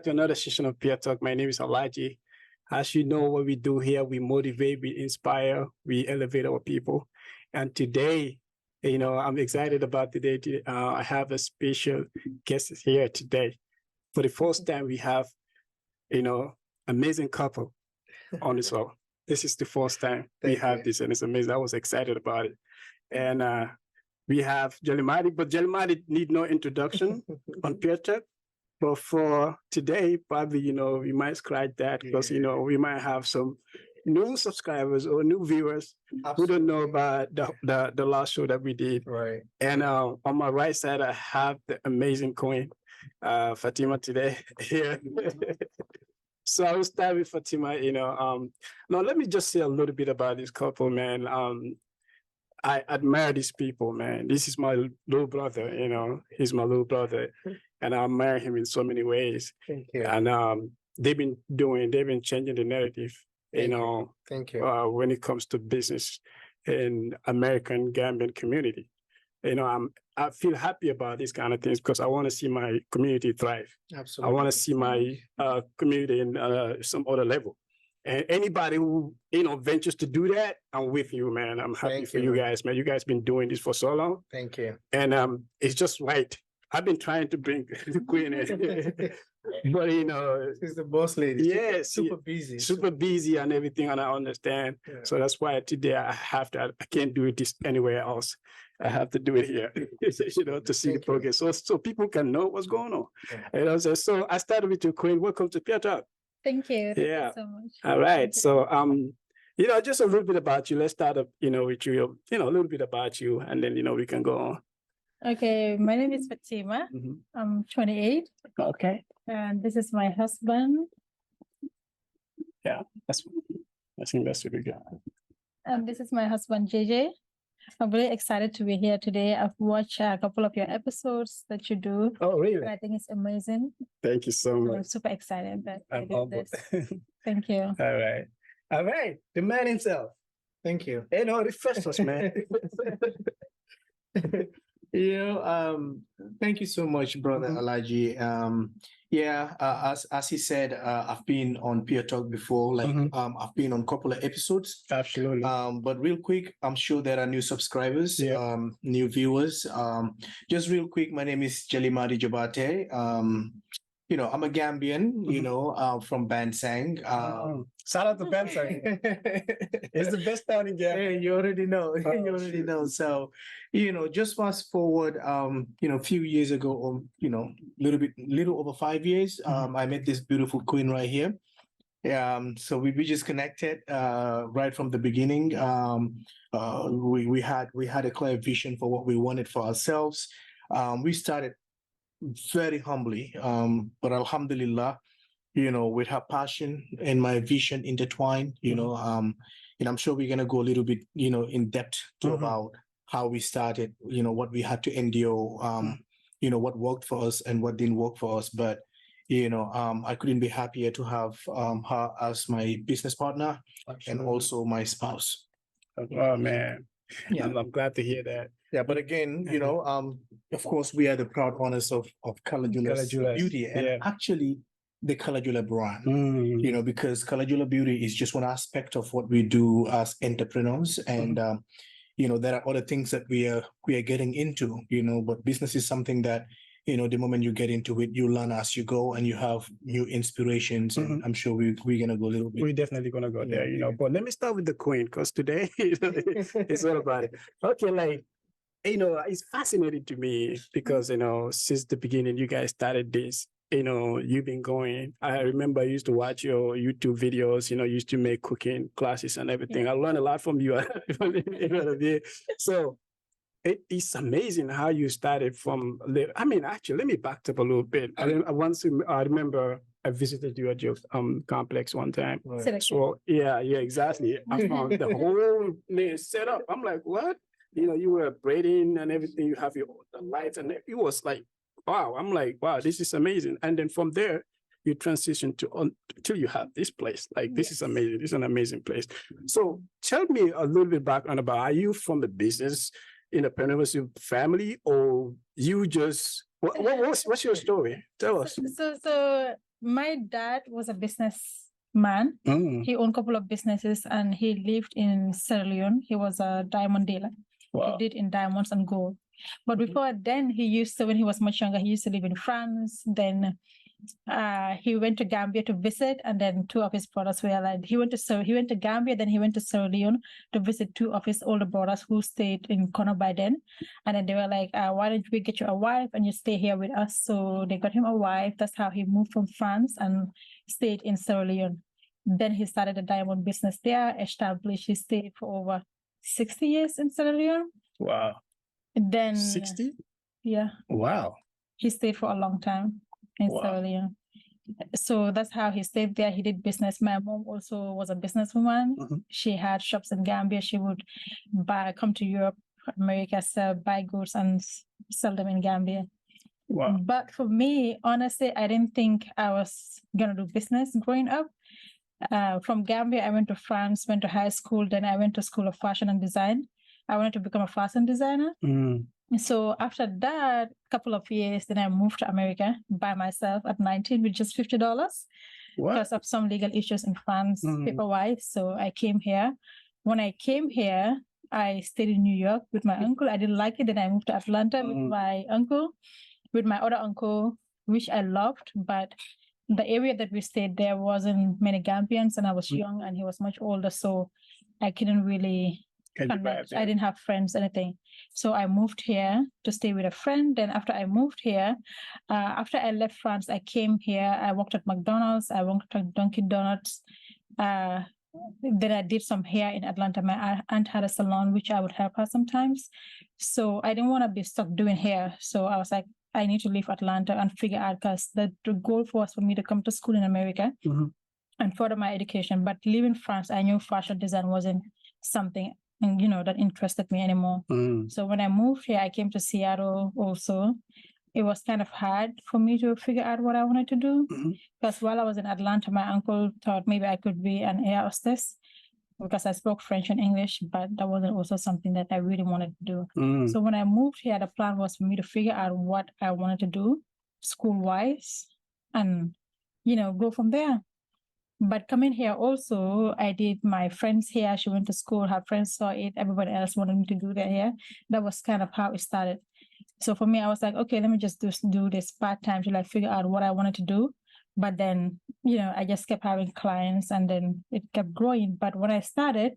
to another session of Peertalk. My name is Alaji. As you know, what we do here, we motivate, we inspire, we elevate our people. And today, I'm excited about today. I have a special guest here today. For the first time, we have, amazing couple on the show. This is the first time we have this, and it's amazing. I was excited about it. And we have Jelimadi, but Jelimadi need no introduction on Peertalk. But for today, probably, we might scratch that because, we might have some new subscribers or new viewers who don't know about the last show that we did. Right. And on my right side, I have the amazing queen, Fatima, today here. So I will start with Fatima, Now, let me just say a little bit about this couple, man. I admire these people, man. This is my little brother, he's my little brother. And I admire him in so many ways. Thank you. And they've been changing the narrative, Thank you. When it comes to business in American Gambian community. I feel happy about these kind of things because I want to see my community thrive. Absolutely. I want to see my community in some other level. And anybody who, ventures to do that, I'm with you, man. I'm happy for you guys, man. You guys been doing this for so long. Thank you. And it's just right. I've been trying to bring the queen in, but she's the boss lady. Yeah, super busy. Super busy and everything, and I understand. Yeah. So that's why today I can't do this anywhere else. I have to do it here, to see the progress, so people can know what's going on. Yeah. So I started with you, queen. Welcome to Peertalk. Thank you. Yeah. Thank you so much. All right. So just a little bit about you. Let's start up, with you. A little bit about you, and then we can go on. Okay, my name is Fatima. I'm 28. Okay. And this is my husband. Yeah, I think that's really good. And this is my husband, JJ. I'm really excited to be here today. I've watched a couple of your episodes that you do. Oh, really? And I think it's amazing. Thank you so much. I'm super excited that I'm I did this. Thank you. All right. The man himself. Thank you. The first was man. Thank you so much, brother Alaji. As he said, I've been on Peertalk before. I've been on a couple of episodes. Absolutely. But real quick, I'm sure there are new subscribers, new viewers. Just real quick, my name is Jelimadi Jabate. I'm a Gambian, from Bansang. Shout out to Bansang. It's the best town in Gambia. Hey, you already know. You already know. So, just fast forward, a few years ago, or, little over 5 years, I met this beautiful queen right here. So we just connected right from the beginning. We had a clear vision for what we wanted for ourselves. We started very humbly, but alhamdulillah, with her passion and my vision intertwined, and I'm sure we're gonna go a little bit, in depth about how we started, what we had to endure, what worked for us and what didn't work for us. But I couldn't be happier to have her as my business partner. Absolutely. And also my spouse. Oh man. Yeah, I'm glad to hear that. Yeah, but again, of course, we are the proud owners of Kalajulas Beauty, and actually the Kalajula brand. Because Kalajula Beauty is just one aspect of what we do as entrepreneurs, and there are other things that we are getting into. But business is something that the moment you get into it, you learn as you go, and you have new inspirations. And I'm sure we're gonna go a little bit. We're definitely gonna go there, But let me start with the queen, because today it's all about it. Okay, it's fascinating to me because since the beginning, you guys started this. You've been going. I remember I used to watch your YouTube videos. You used to make cooking classes and everything. I learned a lot from you. So. It's amazing how you started from. Actually, let me back up a little bit. I remember I visited you at your complex one time. Right. So yeah, exactly. I found the whole set up. I'm like, what? You were braiding and everything. You have the lights, and it was like, wow. I'm like, wow, this is amazing. And then from there, you transition till you have this place. This is amazing. This is an amazing place. So tell me a little bit background about. Are you from the business? Entrepreneurship family, or you just what's your story? Tell us. So my dad was a businessman. He owned a couple of businesses and he lived in Sierra Leone. He was a diamond dealer. Wow. He did in diamonds and gold. But before then, when he was much younger, he used to live in France. Then he went to Gambia to visit, and then two of his brothers were like, he went to Gambia, then he went to Sierra Leone to visit two of his older brothers who stayed in Kono by then. And then they were like, why don't we get you a wife and you stay here with us? So they got him a wife. That's how he moved from France and stayed in Sierra Leone. Then he started a diamond business there, established. He stayed for over 60 years in Sierra Leone. Wow. Then 60? Yeah. Wow. He stayed for a long time in Sierra Leone. So that's how he stayed there. He did business. My mom also was a businesswoman. She had shops in Gambia. She would come to Europe, America, buy goods and sell them in Gambia. Wow. But for me, honestly, I didn't think I was going to do business growing up. From Gambia, I went to France, went to high school. Then I went to School of Fashion and Design. I wanted to become a fashion designer. So after that, couple of years, then I moved to America by myself at 19 with just $50 because of some legal issues in France, paper-wise. So I came here. When I came here, I stayed in New York with my uncle. I didn't like it. Then I moved to Atlanta with my uncle, with my other uncle, which I loved. But the area that we stayed there wasn't many Gambians, and I was young and he was much older. So I couldn't really connect. I didn't have friends, anything. So I moved here to stay with a friend. Then after I moved here, after I left France, I came here. I worked at McDonald's. I worked at Dunkin' Donuts. Then I did some hair in Atlanta. My aunt had a salon, which I would help her sometimes. So I didn't want to be stuck doing hair. So I was like, I need to leave Atlanta and figure out, because the goal was for me to come to school in America and further my education. But leaving France, I knew fashion design wasn't something that interested me anymore. So when I moved here, I came to Seattle also. It was kind of hard for me to figure out what I wanted to do, because while I was in Atlanta, my uncle thought maybe I could be an air hostess because I spoke French and English, but that wasn't also something that I really wanted to do. So when I moved here, the plan was for me to figure out what I wanted to do school-wise and, go from there. But coming here also, I did my friends here. She went to school, her friends saw it, everybody else wanted me to do their hair. That was kind of how it started. So for me, I was like, okay, let me just do this part-time till I figure out what I wanted to do. But then, I just kept having clients and then it kept growing. But when I started,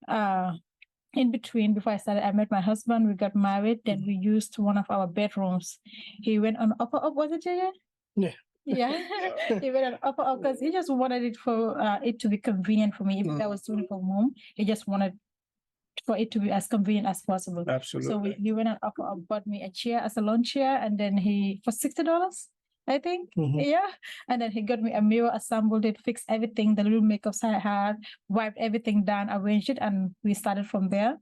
in between, before I started, I met my husband, we got married, then we used one of our bedrooms. He went on upper up, was it, Jaya? Yeah. Yeah, he went on upper up because he just wanted it for it to be convenient for me. Even though I was doing it from home, he just wanted for it to be as convenient as possible. Absolutely. So he went on upper up, bought me a chair, a salon chair, and then for $60, I think. Yeah. And then he got me a mirror, assembled it, fixed everything, the little makeups I had, wiped everything down, arranged it, and we started from there.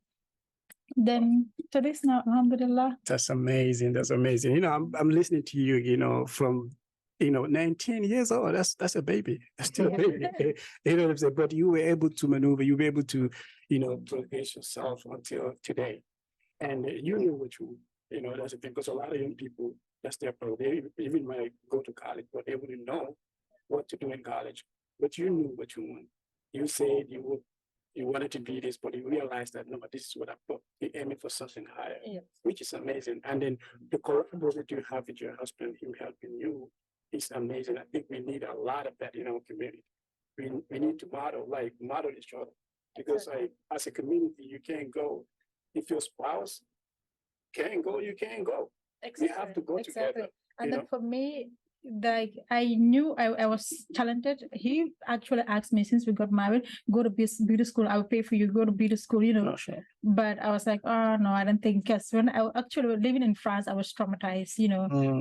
Then to this now, alhamdulillah. That's amazing. That's amazing. I'm listening to you, from 19 years old. That's a baby. That's still a baby. You know what I'm saying? But you were able to maneuver, you were able to, progress yourself until today. And you knew what that's a thing, because a lot of young people, that's their problem. They even might go to college, but they wouldn't know what to do in college. But you knew what you want. You said you wanted to be this, but you realized that, no, but this is what I thought. You're aiming for something higher, which is amazing. And then the collaboration that you have with your husband, him helping you, is amazing. I think we need a lot of that in our community. We need to model each other, because as a community, you can't go. If your spouse can't go, you can't go. Exactly. We have to go together. And then for me, I knew I was talented. He actually asked me, since we got married, go to beauty school. I will pay for you. Go to beauty school. Oh, sure. But I was like, oh no, I don't think. Because when I actually living in France, I was traumatized.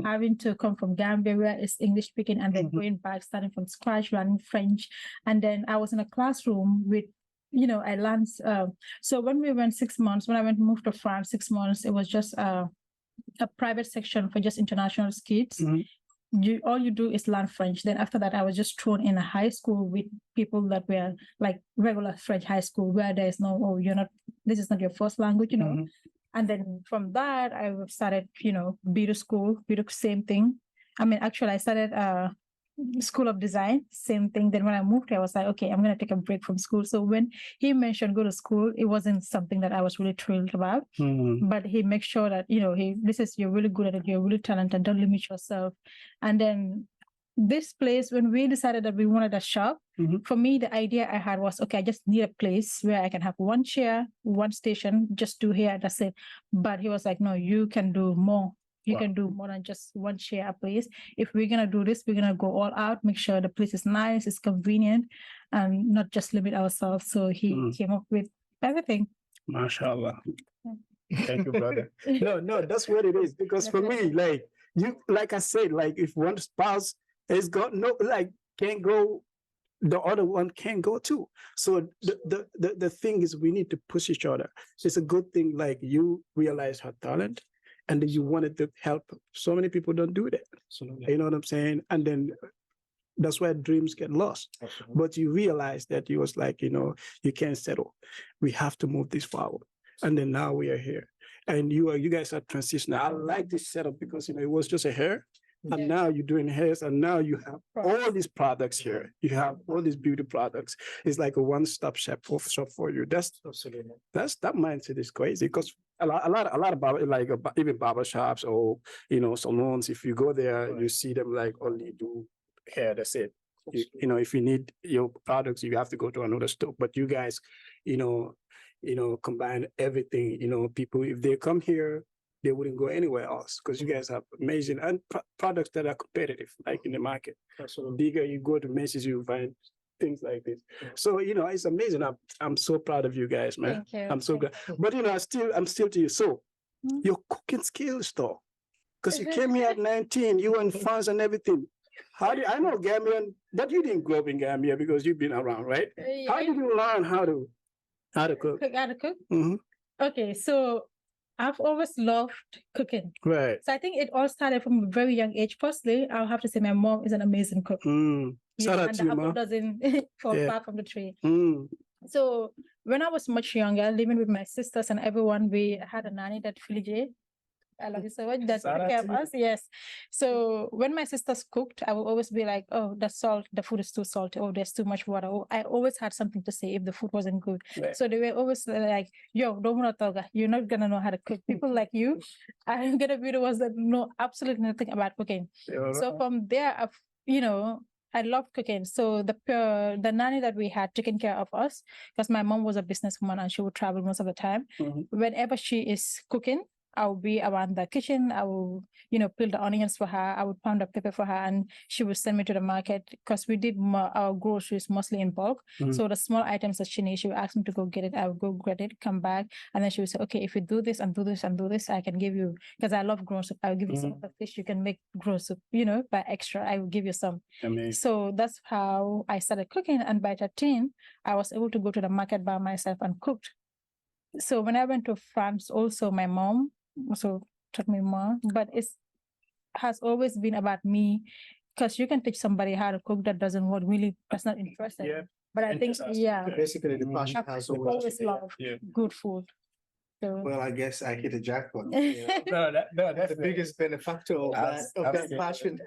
Having to come from Gambia, where it's English speaking, and then going back, starting from scratch, learning French, and then I was in a classroom with. I learned. So when we went 6 months, when I moved to France, 6 months, it was just a private section for just international kids. All you do is learn French. Then after that, I was just thrown in a high school with people that were like regular French high school, where there is no, this is not your first language, And then from that, I started, beauty school, same thing. I mean, actually, I started School of Design, same thing. Then when I moved here, I was like, okay, I'm gonna take a break from school. So when he mentioned go to school, it wasn't something that I was really thrilled about. But he makes sure that you're really good at it, you're really talented, don't limit yourself. And then this place, when we decided that we wanted a shop, for me, the idea I had was, okay, I just need a place where I can have one chair, one station, just do here, that's it. But he was like, no, you can do more. You can do more than just one chair a place. If we're gonna do this, we're gonna go all out, make sure the place is nice, it's convenient, and not just limit ourselves. So he came up with everything. MashaAllah. Thank you, brother. No, that's what it is. Because for me, like I said, like if one spouse is got can't go, the other one can't go too. So the thing is, we need to push each other. It's a good thing. Like you realize her talent, and then you wanted to help. So many people don't do that. You know what I'm saying? And then that's where dreams get lost. But you realize that you was like, you can't settle. We have to move this forward. And then now we are here. And you guys are transitioning. I like this setup because it was just a hair. And now you're doing hairs, and now you have all these products here. You have all these beauty products. It's like a one-stop shop for you. That mindset is crazy because a lot of even barber shops or salons. If you go there, you see them like only do hair. That's it. If you need your products, you have to go to another store. But you guys, combine everything. People, if they come here, they wouldn't go anywhere else because you guys have amazing and products that are competitive, like in the market. So bigger you go to Macy's, you find things like this. So it's amazing. I'm so proud of you guys, man. Thank you. I'm so glad. But I'm still to you. So your cooking skills, though, because you came here at 19, you were in France and everything. I know Gambian, but you didn't grow up in Gambia because you've been around, right? How did you learn how to cook? How to cook? Okay, so I've always loved cooking. Right. So I think it all started from a very young age. Firstly, I'll have to say my mom is an amazing cook. Shout out and to the you, apple Mom. doesn't fall far from the tree. So when I was much younger, living with my sisters and everyone, we had a nanny that Fili. I love you so much. That took care of us. Yes. So when my sisters cooked, I will always be like, oh, the food is too salty. Oh, there's too much water. Oh, I always had something to say if the food wasn't good. Right. So they were always like, yo, don't want to talk. You're not going to know how to cook. People like you, I'm going to be the ones that know absolutely nothing about cooking. So from there, I love cooking. So the nanny that we had taking care of us, because my mom was a businesswoman and she would travel most of the time. Whenever she is cooking, I will be around the kitchen. I will, peel the onions for her. I would pound the pepper for her, and she would send me to the market because we did our groceries mostly in bulk. So the small items that she needs, she would ask me to go get it. I would go get it, come back, and then she would say, "Okay, if you do this and do this and do this, I can give you because I love grown soup. I will give you some of the fish you can make grown soup. By extra, I will give you some." Amazing. So that's how I started cooking, and by 13, I was able to go to the market by myself and cooked. So when I went to France, also my mom also taught me more, but it has always been about me because you can teach somebody how to cook that doesn't want really that's not interested. Yeah. But I think Basically the passion I've has always loved good food. So Well, I guess I hit a jackpot. That's The biggest benefactor of that passion.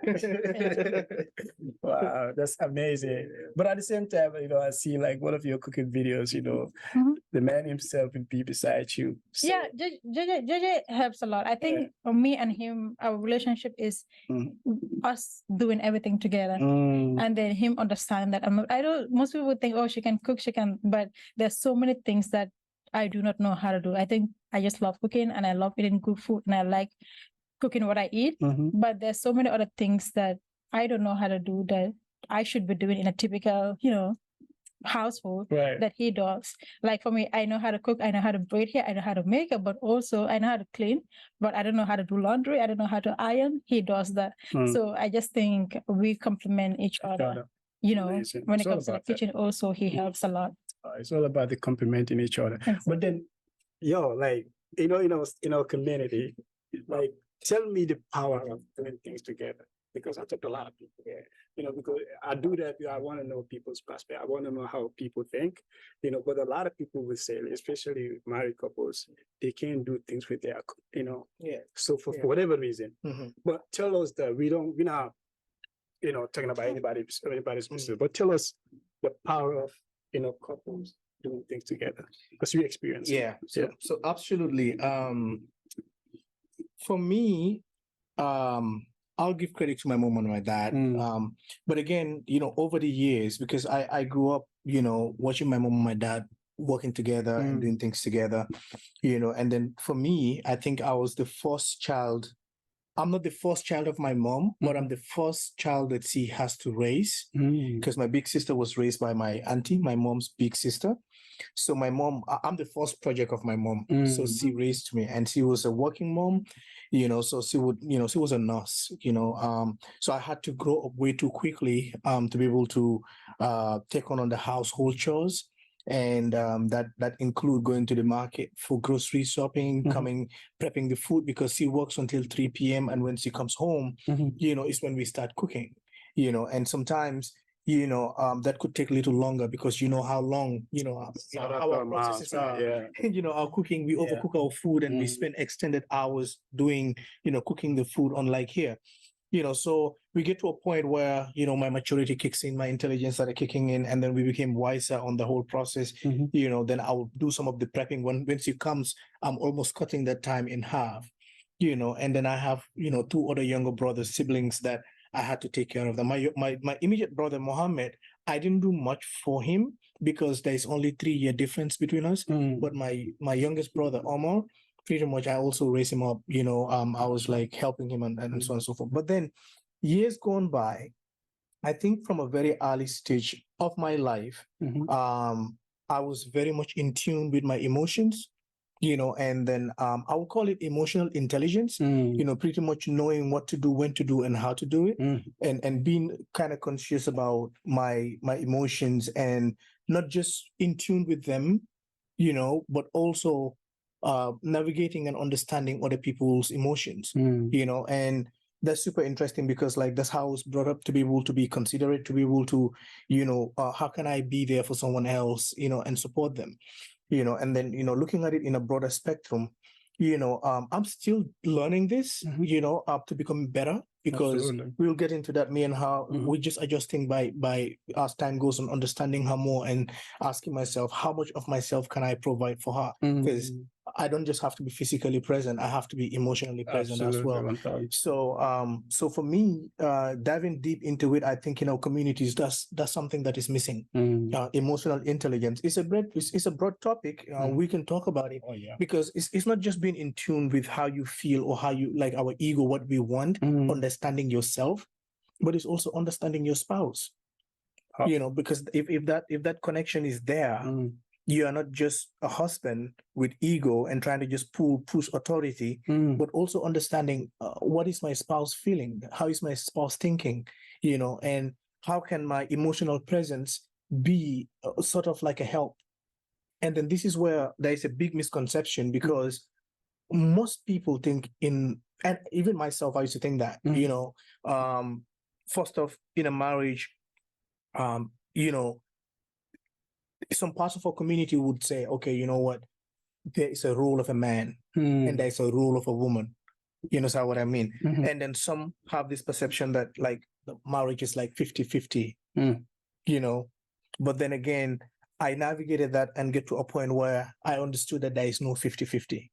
Wow, that's amazing. But at the same time, I see like one of your cooking videos, the man himself will be beside you. So, yeah, JJ helps a lot. I think for me and him, our relationship is us doing everything together, and then him understand that I don't. Most people think, oh, she can cook, but there's so many things that I do not know how to do. I think I just love cooking and I love eating good food and I like cooking what I eat. But there's so many other things that I don't know how to do that I should be doing in a typical, household that he does. Like for me, I know how to cook, I know how to braid hair, I know how to make it, but also I know how to clean, but I don't know how to do laundry, I don't know how to iron. He does that. So I just think we complement each other. Amazing. When It's it all comes to the about that. kitchen, also he helps a lot. It's all about the complementing each other. But then, like, in our community, like, tell me the power of doing things together. Because I talk to a lot of people here, because I do that. I want to know people's perspective. I want to know how people think, but a lot of people will say, especially married couples, they can't do things with their, So for whatever reason, but tell us that we're not, talking about anybody's business, but tell us the power of, couples doing things together, because you experience it. Yeah. So absolutely. For me, I'll give credit to my mom and my dad. But again, over the years, because I grew up, watching my mom and my dad working together and doing things together, and then for me, I think I was the first child. I'm not the first child of my mom, but I'm the first child that she has to raise, because my big sister was raised by my auntie, my mom's big sister. So my mom, I'm the first project of my mom. So she raised me, and she was a working mom, so she would, she was a nurse, so I had to grow up way too quickly to be able to take on the household chores. And that include going to the market for grocery shopping, prepping the food, because she works until 3 p.m. And when she comes home, is when we start cooking, and sometimes that could take a little longer, because how long, our processes are, our cooking, we overcook our food, and we spend extended hours doing, cooking the food, unlike here. So we get to a point where, my maturity kicks in, my intelligence started kicking in, and then we became wiser on the whole process. Then I'll do some of the prepping. When she comes, I'm almost cutting that time in half, and then I have, 2 other younger brothers, siblings that I had to take care of them. My immediate brother, Mohammed, I didn't do much for him because there's only 3-year difference between us. But my youngest brother, Omar, pretty much I also raised him up, I was like helping him and so on and so forth. But then years gone by, I think from a very early stage of my life, I was very much in tune with my emotions, and then I would call it emotional intelligence, pretty much knowing what to do, when to do, and how to do it, and being kind of conscious about my emotions, and not just in tune with them, but also navigating and understanding other people's emotions, and that's super interesting, because like that's how I was brought up, to be able to be considerate, to be able to, how can I be there for someone else, and support them, and then, looking at it in a broader spectrum, I'm still learning this, to become better, because Absolutely. we'll get into that, me and how we're just adjusting by as time goes on, understanding her more, and asking myself, how much of myself can I provide for her? Because I don't just have to be physically present, I have to be emotionally present as well. 1,000. So for me, diving deep into it, I think, communities, that's something that is missing. Emotional intelligence is a broad topic. We can talk about it, because it's not just being in tune with how you feel, or how you like our ego, what we want, understanding yourself, but it's also understanding your spouse. Because if that connection is there, you are not just a husband with ego and trying to just push authority, but also understanding what is my spouse feeling, how is my spouse thinking, and how can my emotional presence be sort of like a help. And then this is where there is a big misconception, because most people think and even myself, I used to think that, first off, in a marriage, some parts of our community would say, okay, you know what, there is a role of a man and there's a role of a woman. You understand what I mean? And then some have this perception that like the marriage is like 50-50, but then again, I navigated that and get to a point where I understood that there is no 50-50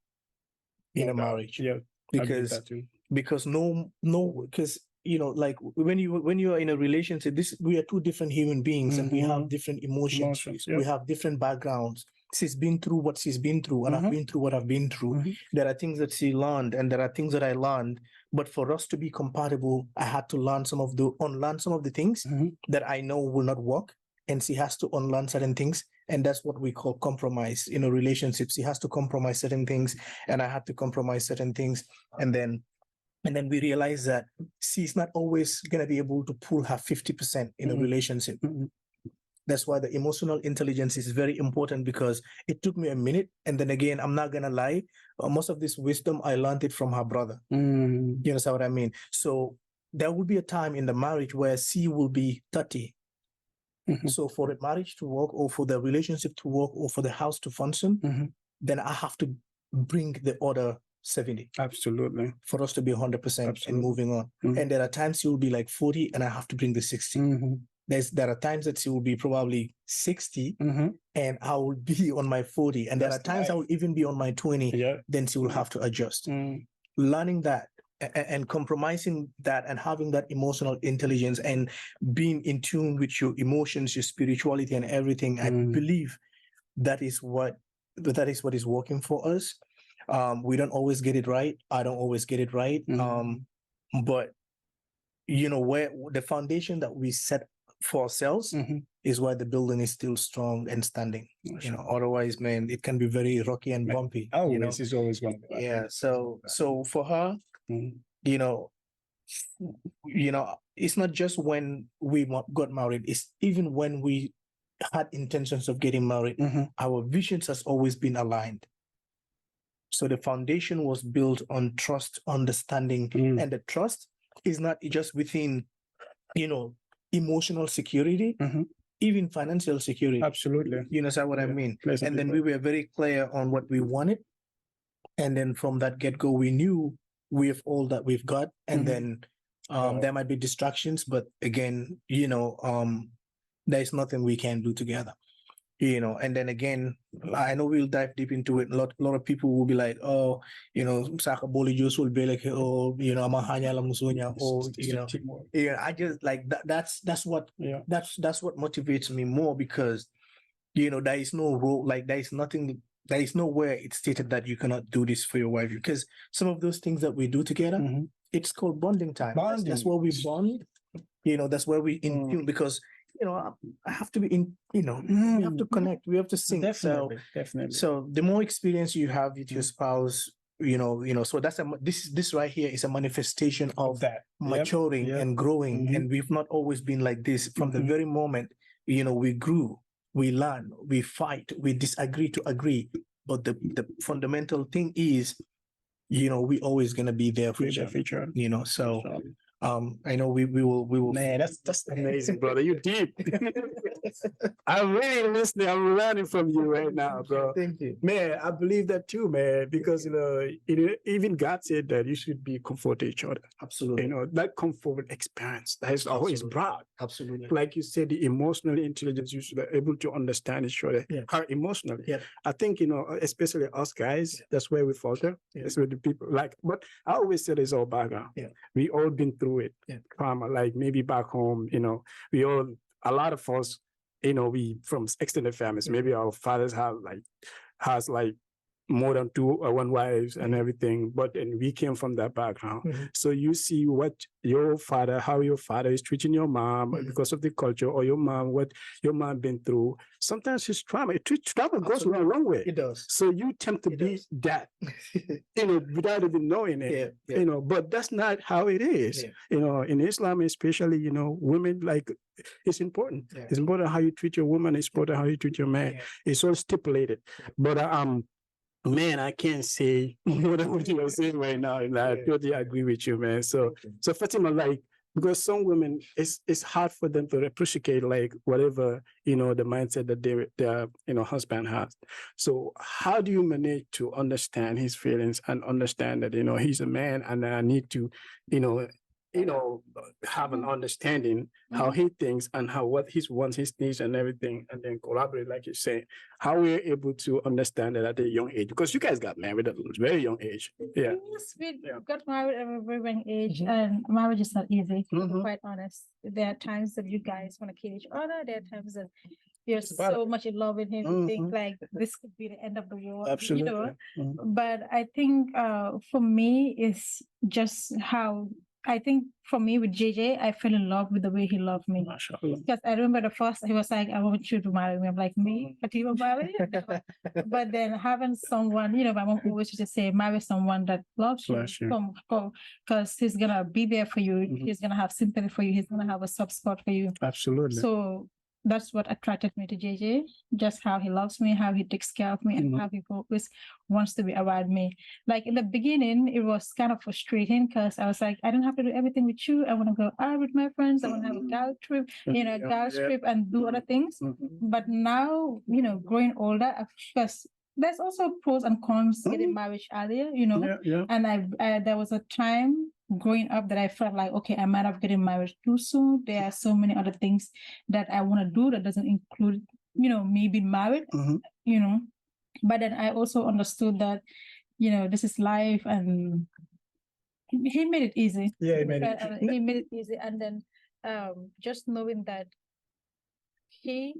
in a marriage. Yeah, because like when you are in a relationship, we are 2 different human beings, and we have different emotions. We have different backgrounds. She's been through what she's been through, and I've been through what I've been through. There are things that she learned, and there are things that I learned. But for us to be compatible, I had to unlearn some of the things that I know will not work, and she has to unlearn certain things. And that's what we call compromise. Relationships, she has to compromise certain things, and I had to compromise certain things. And then we realize that she's not always going to be able to pull her 50% in a relationship. That's why the emotional intelligence is very important, because it took me a minute. And then again, I'm not going to lie, most of this wisdom, I learned it from her brother. You understand what I mean? So there will be a time in the marriage where she will be 30. So for the marriage to work, or for the relationship to work, or for the house to function, then I have to bring the other 70 Absolutely. for us to be 100% and Absolutely. moving on. Mhm. And there are times you will be like 40 and I have to bring the 60. Mm-hmm. There are times that you will be probably 60 Mm-hmm. and I will be on my 40. And there That's are times I right. will even be on my 20. Yeah. Then you will have to adjust. Mm. Learning that and compromising that and having that emotional intelligence and being in tune with your emotions, your spirituality and everything, I believe that is what is working for us. We don't always get it right. I don't always get it right. But where the foundation that we set for ourselves Mhm. is why the building is still strong and standing. Otherwise, man, it can be very rocky and bumpy. Always, it's always going to be like Yeah. that. So for her, Mhm. you know, it's not just when we got married, it's even when we had intentions of getting married, Mhm. our visions has always been aligned. So the foundation was built on trust, understanding, Mm. and the trust is not just within, emotional security, Mhm. even financial security. Absolutely. You understand what I Yeah. mean? Plays a And big then role. we were very clear on what we wanted. And then from that get-go, we knew we have all that we've got. And Mhm. then Wow. there might be distractions, but again, there's nothing we can do together. And then again, I know we'll dive deep into it. A lot of people will be like, oh, Saka Boli Jus will be like, oh, Amahanya la Musunya, oh, It's teamwork. yeah, I just like that. That's what Yeah. that's what motivates me more because there is no role, like there is nothing, there is nowhere it's stated that you cannot do this for your wife because some of those things that we do together, Mhm. it's called bonding time. That's Bonding. where we bond. That's where we in tune because I have to be in. We have to connect. We have to sync. Definitely. Definitely. So the more experience you have with your spouse, so that's this right here is a manifestation of that. maturing Yep. and growing. Mhm. And we've not always been like this from the Mhm. very moment, we grew, we learn, we fight, we disagree to agree. But the fundamental thing is, we always gonna be there for each other. So I know we will Man, that's amazing, brother. You deep. I'm really listening. I'm learning from you right now, bro. Thank you. Man, I believe that too, man. Because even God said that you should be comfort to each other. Absolutely. That comfort experience that is always Absolutely. brought. Absolutely. Like you said, the emotional intelligence, you should be able to understand each other. Yeah. How emotionally. Yeah. I think, especially us guys, that's where we falter. Yeah. That's where the people but I always said it's all background. Yeah. We all been through it. Yeah. Trauma, like maybe back home, we all, a lot of us, we from extended families, maybe our fathers has more than two or one wives and everything, but and we came from that background. So you see how your father is treating your mom because of the culture, or your mom, what your mom been through. Sometimes it's trauma. Trauma goes a long way. It does. So you tend to be that, without even knowing it. Yeah. But that's not how it is. Yeah. In Islam, especially, women, like, it's important. Yeah. It's important how you treat your woman. It's important how you treat your man. Yeah. It's all stipulated. But man, I can't say more than what you're saying right now. And I totally agree with you, man. So Fatima, because some women, it's hard for them to reciprocate, whatever, the mindset that their husband has. So how do you manage to understand his feelings and understand that, he's a man and I need to, have an understanding how he thinks and what he wants, his needs and everything, and then collaborate, like you say, how we're able to understand that at a young age, because you guys got married at a very young age. Yeah. Yes, we got married at a very young age, and marriage is not easy, to be quite honest. There are times that you guys want to kill each other. There are times that you're so much in love with him, you think like this could be the end of the world. Absolutely. But I think for me, it's just how I think for me with JJ, I fell in love with the way he loved me. Because I remember the first, he was like, I want you to marry me. I'm like, me? But you will marry? But then having someone, my mom always used to say, marry someone that loves you. Because he's going to be there for you. He's going to have sympathy for you. He's going to have a soft spot for you. Absolutely. So that's what attracted me to JJ, just how he loves me, how he takes care of me, and how he always wants to be around me. Like in the beginning, it was kind of frustrating because I was like, I don't have to do everything with you. I want to go out with my friends. I want to have a gal trip, trip and do other things. But now, growing older, because there's also pros and cons getting Mhm. married earlier, you know. Yeah. And I there was a time growing up that I felt like, okay, I might have getting married too soon. There are so many other things that I want to do that doesn't include, you know, me being married, Mhm. you know. But then I also understood that, you know, this is life, and he made it easy. Yeah, he made But, it. he made it easy, and then just knowing that he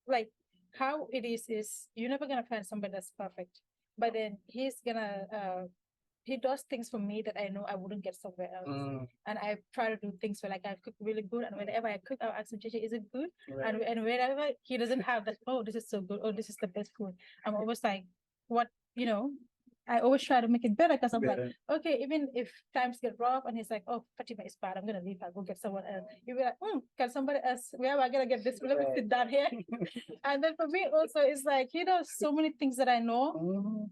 like how it is you're never gonna find somebody that's perfect, but then he's gonna he does things for me that I know I wouldn't get somewhere else. Mm, And I try to do things where like I cook really good, and whenever I cook, I'll ask him, JJ, is it good? right. And whenever he doesn't have that, oh, this is so good, oh, this is the best food, I'm always like, what, you know, I always try to make it better because I'm like, Better. okay, even if times get rough and he's like, oh, Fatima is bad, I'm gonna leave, I'll go get someone else. You'll be like, can somebody else, where am I gonna get this? Let me sit down here. And then for me also, it's like, you know, so many things that I know, Mhm.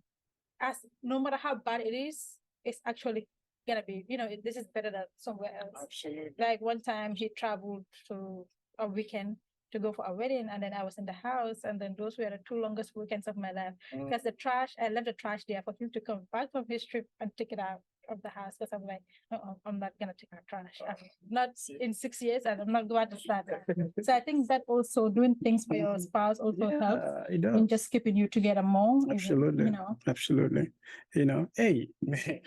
as no matter how bad it is, it's actually gonna be, you know, this is better than somewhere else. Absolutely. Like one time he traveled to a weekend to go for a wedding, and then I was in the house, and then those were the 2 longest weekends of my life. Mm. Because the trash, I left the trash there for him to come back from his trip and take it out of the house. Because I'm like, I'm not gonna take our trash. I'm not in 6 years, and I'm not going to start that. So I think that also doing things for your spouse also helps Yeah, it in does. just keeping you together more. Even, Absolutely. you know. Absolutely. You know, hey, man,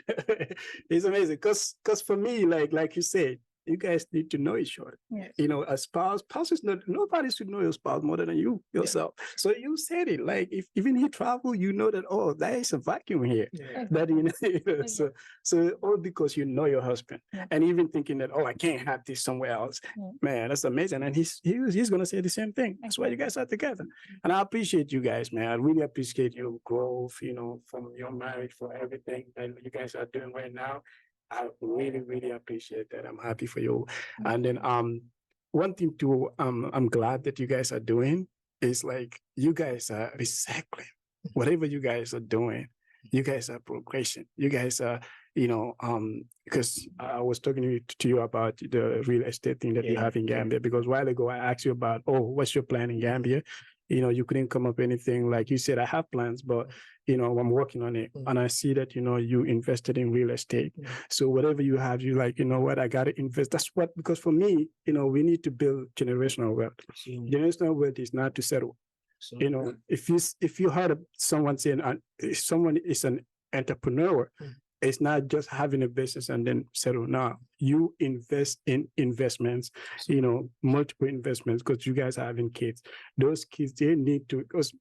it's amazing. Cause for me, like you said, you guys need to know each other. Yes. You know, a spouse is not, nobody should know your spouse more than you yourself. So you said it, like if even he travel, you know that, oh, there is a vacuum here. Yeah. That you know, so all because you know your husband. Yeah. And even thinking that, oh, I can't have this somewhere else. Yeah. Man, that's amazing. And he's gonna say the same thing. That's why you guys are together. And I appreciate you guys, man. I really appreciate your growth, you know, from your marriage, for everything that you guys are doing right now. I really, really appreciate that. I'm happy for you. And then one thing too, I'm glad that you guys are doing is like you guys are recycling. Whatever you guys are doing, you guys are progression. You guys are, you know, because I was talking to you about the real estate thing that you have in Gambia. Because a while ago I asked you about, oh, what's your plan in Gambia? You know, you couldn't come up with anything. Like you said, I have plans, but you know, I'm working on it. And I see that, you know, you invested in real estate. So whatever you have, you like, you know what, I gotta invest. That's what, because for me, you know, we need to build generational wealth. Generational wealth is not to settle. You know, if you heard of someone saying if someone is an entrepreneur, it's not just having a business and then settle. Now you invest in investments, you know, multiple investments, because you guys are having kids. Those kids, they need to, because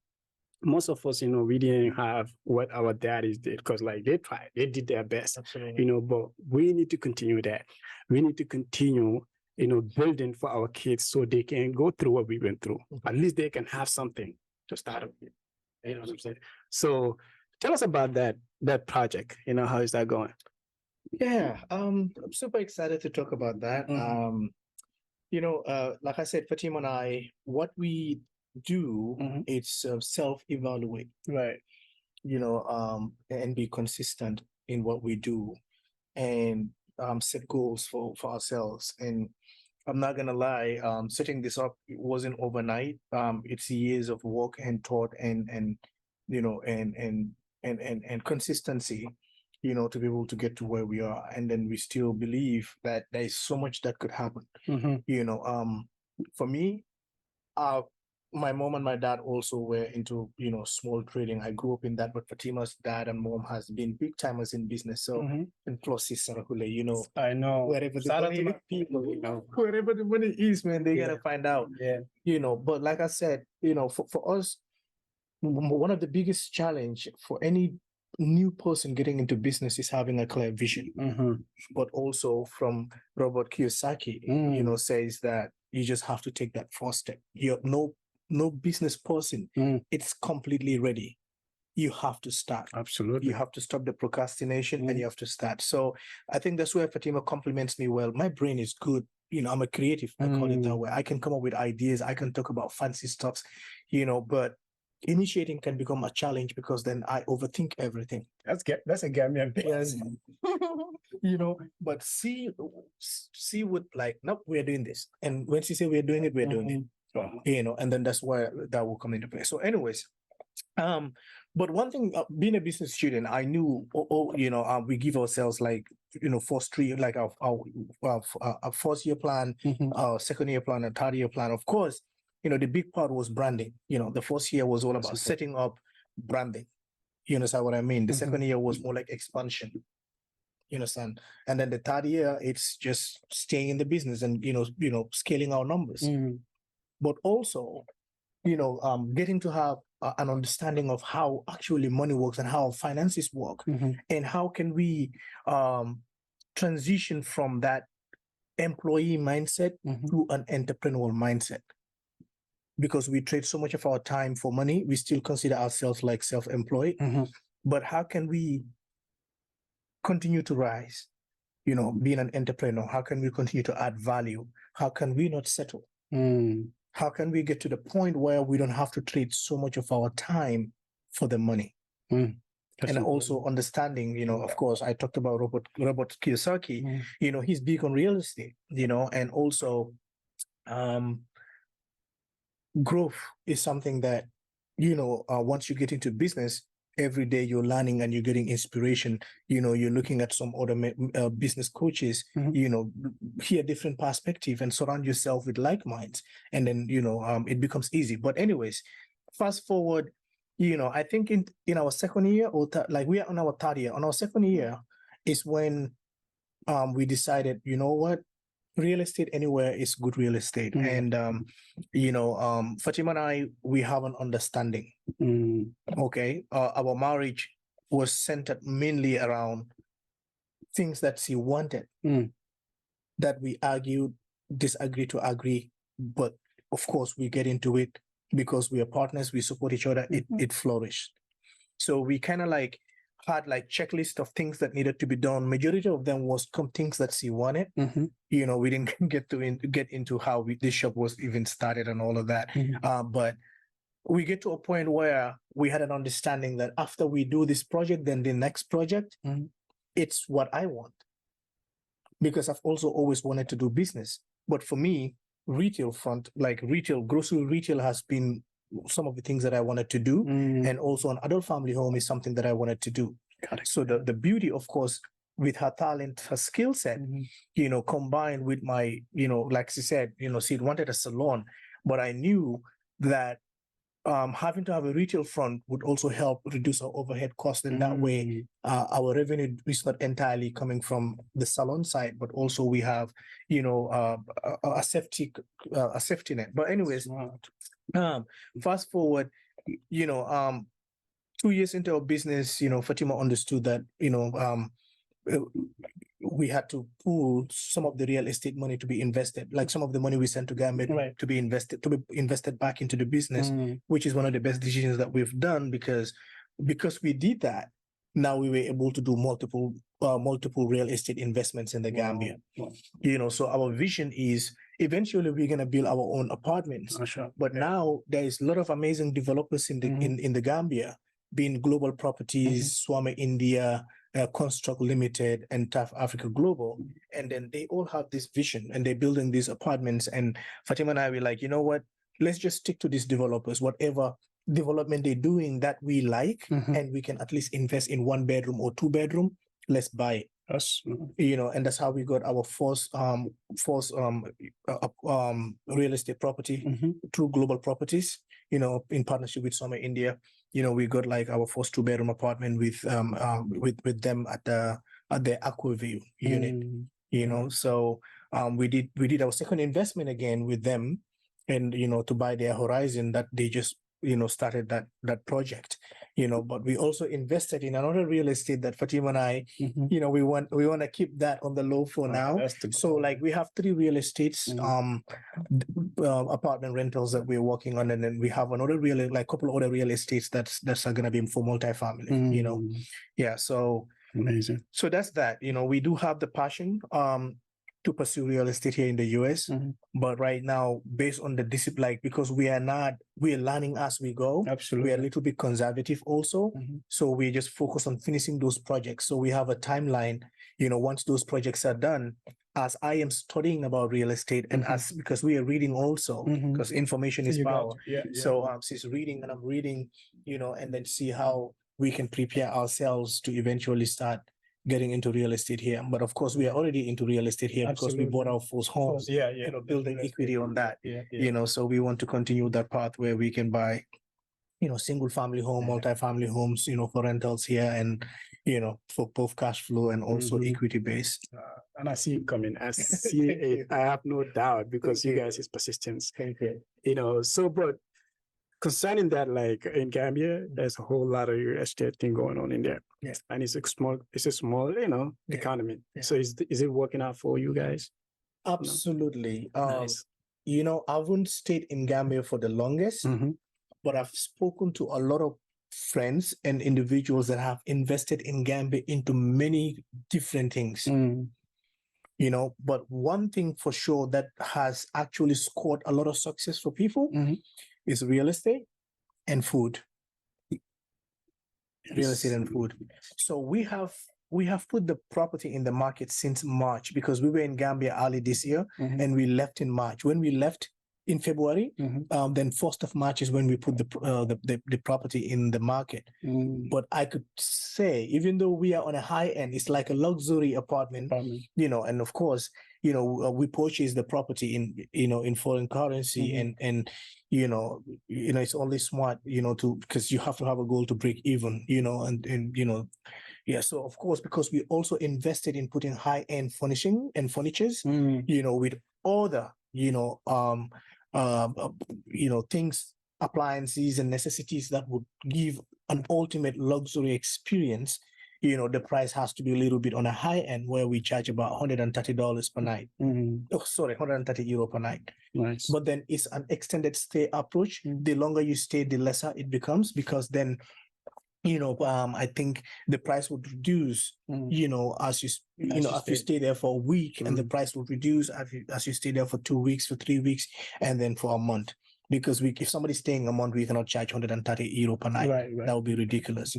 most of us, you know, we didn't have what our daddies did, because like they tried, they did their best. Absolutely. You know, but we need to continue that. We need to continue, you know, building for our kids so they can go through what we went through. At least they can have something to start with. You know what I'm saying? So tell us about that project. You know, how is that going? Yeah, I'm super excited to talk about that. You know, like I said, Fatima and I, what we do, it's self-evaluate, Right. you know, and be consistent in what we do, and set goals for ourselves. And I'm not gonna lie, setting this up, it wasn't overnight. It's years of work and thought and you know and consistency, you know, to be able to get to where we are. And then we still believe that there is so much that could happen. You know, for me, my mom and my dad also were into, you know, small trading. I grew up in that, but Fatima's dad and mom has been big timers in business. So and plus Sarakule, you know, I know. wherever the Shout out money, to my people, you know. wherever the money is, man, they Yeah. gotta find out. Yeah. You know, but like I said, you know, for us, one of the biggest challenge for any new person getting into business is having a clear vision. But also from Robert Kiyosaki, you know, says that you just have to take that first step. You're no business person, it's completely ready. You have to start. Absolutely. You have to stop the procrastination and you have to start. So I think that's where Fatima compliments me well. My brain is good. You know, I'm a creative, I call it that way. I can come up with ideas. I can talk about fancy stuffs, you know, but initiating can become a challenge because then I overthink everything. That's a Gambian thing. Yes. You know, but see what, like, no, we're doing this. And when she say we're doing it, we're doing it. You know, and then that's where that will come into play. So anyways, But one thing, being a business student, I knew, we give ourselves like, first three, like our first year plan, our second year plan, and third year plan. Of course, the big part was branding. The first year was all about setting up branding. You understand what I mean? The second year was more like expansion. You understand? And then the third year, it's just staying in the business and, scaling our numbers. But also, getting to have an understanding of how actually money works and how finances work, and how can we transition from that employee mindset to an entrepreneurial mindset. Because we trade so much of our time for money, we still consider ourselves like self-employed. But how can we continue to rise? Being an entrepreneur, how can we continue to add value? How can we not settle? How can we get to the point where we don't have to trade so much of our time for the money? And also understanding, of course, I talked about Robert Kiyosaki, he's big on real estate, and also growth is something that, once you get into business, every day you're learning and you're getting inspiration. You're looking at some other business coaches, hear different perspective and surround yourself with like minds. And then, it becomes easy. But anyways, fast forward, I think in our second year like we are on our third year, on our second year is when we decided, you know what, real estate anywhere is good real estate. And, Fatima and I, we have an understanding. Okay. Our marriage was centered mainly around things that she wanted, that we argued, disagree to agree. But of course, we get into it because we are partners, we support each other, it flourished. So we kind of like had like checklist of things that needed to be done. Majority of them was things that she wanted. We didn't get into how this shop was even started and all of that. But we get to a point where we had an understanding that after we do this project, then the next project, it's what I want. Because I've also always wanted to do business. But for me, retail front, like grocery retail has been some of the things that I wanted to do. And also an adult family home is something that I wanted to do. So the beauty, of course, with her talent, her skill set, combined with my, like she said, she wanted a salon, but I knew that having to have a retail front would also help reduce our overhead costs. And that way, our revenue is not entirely coming from the salon side, but also we have, a safety net. But anyways, fast forward, 2 years into our business, Fatima understood that, we had to pool some of the real estate money to be invested, like some of the money we sent to Gambia to be invested back into the business, which is one of the best decisions that we've done because we did that. Now we were able to do multiple real estate investments in the Gambia. So our vision is eventually we're gonna build our own apartments. But now there is a lot of amazing developers in the in the Gambia, being Global Properties, Swami India, Construct Limited, and TAF Africa Global. And then they all have this vision and they're building these apartments. And Fatima and I were like, you know what, let's just stick to these developers, whatever development they're doing that we like, and we can at least invest in 1 bedroom or 2 bedroom, let's buy it. And that's how we got our first real estate property through Global Properties, in partnership with Summer India. We got like our first 2 bedroom apartment with them at the Aquaview unit. So we did our second investment again with them, and to buy their Horizon that they just started that project. But we also invested in another real estate that Fatima and I, we want to keep that on the low for now. So like we have 3 real estates, apartment rentals that we're working on, and then we have another couple other real estates that's are gonna be for multifamily. Yeah, so Amazing. So that's that. We do have the passion to pursue real estate here in the US. But right now, based on the discipline, because we're learning as we go. Absolutely. We're a little bit conservative also. So we just focus on finishing those projects. So we have a timeline, once those projects are done, as I am studying about real estate and because we are reading also, because information is power. Yeah. So she's reading and I'm reading, and then see how we can prepare ourselves to eventually start getting into real estate here. But of course, we are already into real estate here because we bought Absolutely. our first homes, Yeah, building equity on that, Yeah. so we want to continue that path where we can buy, single family home, multi-family homes, for rentals here and, for both cash flow and also Mhm. equity based. And I see it coming. I see Thank it. you. I have no doubt because Thank you you. guys is persistence. Thank you. So but concerning that, like in Gambia, there's a whole lot of real estate thing going on in there. Yeah. And it's a small, Yeah. economy. Yeah. So is it working out for you guys? Absolutely. Nice. I haven't stayed in Gambia for the longest, Mhm. but I've spoken to a lot of friends and individuals that have invested in Gambia into many different things. Mm. But one thing for sure that has actually scored a lot of success for people Mhm. is real estate and food. Real estate Yes. and food. So we have put the property in the market since March because we were in Gambia early this year Mhm. and we left in March. When we left in February, Mhm. then 1st of March is when we put the property in the market. Mm. But I could say, even though we are on a high end, it's like a luxury apartment, and of course, we purchased the property in foreign currency, and it's only smart, because you have to have a goal to break even, yeah. So of course, because we also invested in putting high end furnishing and furnitures, with other, things, appliances and necessities that would give an ultimate luxury experience. The price has to be a little bit on a high end where we charge about $130 per night. Oh, sorry, €130 per night. Nice. But then it's an extended stay approach. The longer you stay, the lesser it becomes, because then, I think the price would reduce, as you stay there for a week, and the price will reduce as you stay there for 2 weeks, for 3 weeks, and then for a month. Because if somebody's staying a month, we cannot charge €130 per night. Right. That would be ridiculous.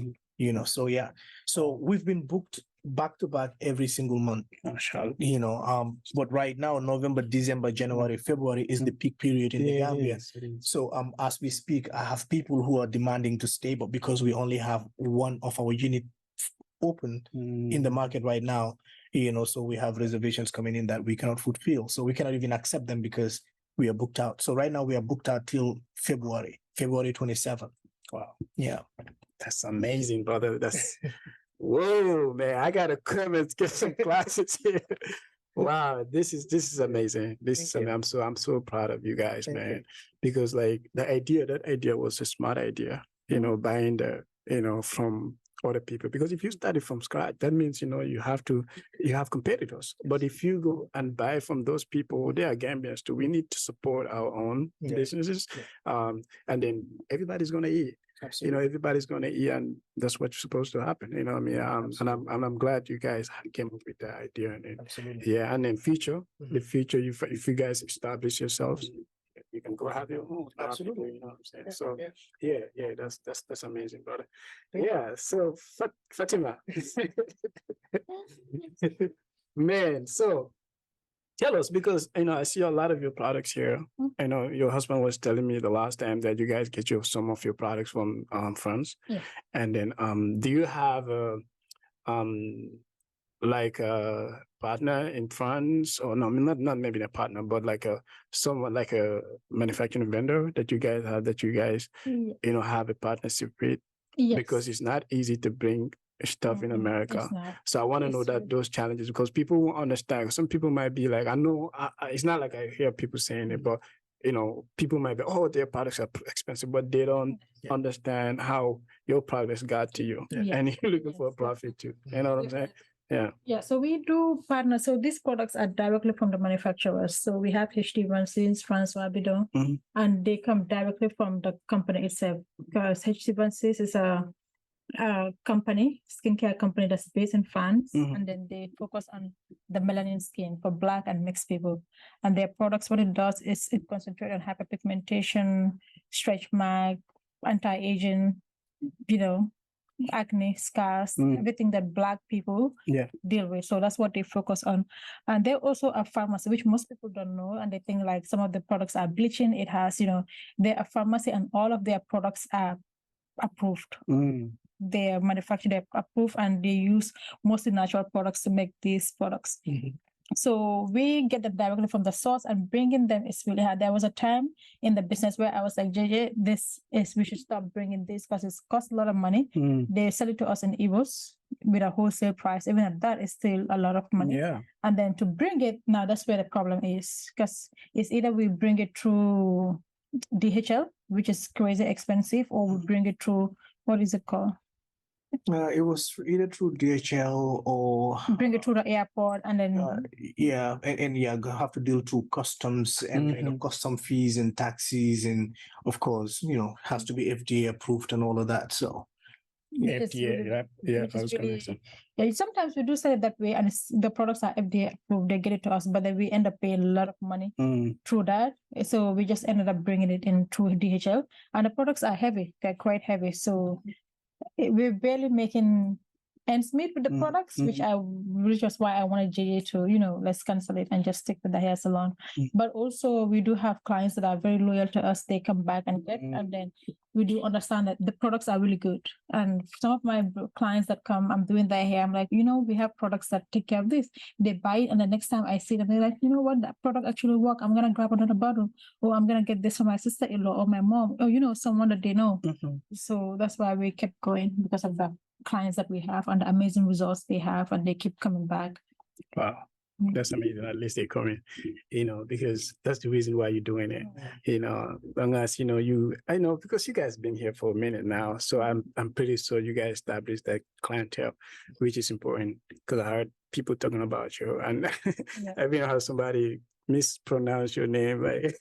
So yeah. So we've been booked back to back every single month. But right now, November, December, January, February is the peak period in the Gambia. So as we speak, I have people who are demanding to stay, but because we only have one of our unit open in the market right now, so we have reservations coming in that we cannot fulfill. So we cannot even accept them because we are booked out. So right now we are booked out till February 27th. Wow. Yeah. That's amazing, brother. That's whoa, man. I gotta come and get some classes here. Wow, this is amazing. I'm so proud of you guys, Thank man. you. Because like that idea was a smart idea, buying from other people. Because if you started from scratch, that means you have competitors. But if you go and buy from those people, they are Gambians too. We need to support our own businesses. And then everybody's gonna eat. Absolutely. Everybody's gonna eat, and that's what's supposed to happen. And I'm glad you guys came up with that idea. And Absolutely. yeah, and then the future, if you guys establish yourselves, you can go have your own. Absolutely. You know what I'm saying? Yeah, So yeah. that's amazing, brother. Thank you. Yeah. So Fatima, man. So tell us, because I see a lot of your products here. I know your husband was telling me the last time that you guys get some of your products from France. Yeah. And then do you have a like a partner in France, or no, not maybe a partner, but like someone like a manufacturing vendor that you guys have, have a partnership with? Yes. Because it's not easy to bring stuff in America. It's not. So I want to know that those challenges, because people won't understand. Some people might be like, I know, it's not like I hear people saying it, but people might be, oh, their products are expensive, but they don't understand how your products got to you, and you're looking for a profit too. You know what I'm saying? Yeah. Yeah. So we do partner. So these products are directly from the manufacturers. So we have HD1C, Francois Bidon, and they come directly from the company itself. Because HD1C is a skincare company that's based in France, and then they focus on the melanin skin for Black and mixed people. And their products, what it does is it concentrates on hyperpigmentation, stretch mark, anti-aging, acne, scars, everything that Black people deal with. So that's what they focus on. And they're also a pharmacy, which most people don't know. And they think like some of the products are bleaching. It has, they're a pharmacy, and all of their products are approved. Mm. They are manufactured, they're approved, and they use mostly natural products to make these products. Mhm. So we get them directly from the source, and bringing them is really hard. There was a time in the business where I was like, JJ, we should stop bringing this because it costs a lot of money. Mm. They sell it to us in Evos with a wholesale price. Even at that, it's still a lot of money. Yeah. And then to bring it, now that's where the problem is, because it's either we bring it through DHL, which is crazy expensive, or we bring it through, what is it called? It was either through DHL or Bring it through the airport, and then yeah, and yeah, have to deal through customs and custom fees and taxes, and of course, has to be FDA approved and all of that. So Which is FDA, really- yeah, which I is was gonna really- say. yeah, sometimes we do sell it that way, and the products are FDA approved. They get it to us, but then we end up paying a lot of money Mm. through that. So we just ended up bringing it in through DHL, and the products are heavy. They're quite heavy. So we're barely making ends meet with the products, which was why I wanted JJ to, let's cancel it and just stick with the hair salon. But also we do have clients that are very loyal to us. They come back and get, and then we do understand that the products are really good. And some of my clients that come, I'm doing their hair, I'm like, we have products that take care of this. They buy it, and the next time I see them, they're like, you know what, that product actually work. I'm gonna grab another bottle, or I'm gonna get this for my sister-in-law or my mom, or someone that they know. So that's why we kept going, because of the clients that we have and the amazing results they have, and they keep coming back. Wow. That's amazing. At least they come in, because that's the reason why you're doing it. Unless, I know because you guys been here for a minute now. So I'm pretty sure you guys established that clientele, which is important, because I heard people talking about you, and I even heard somebody mispronounce your name. Like,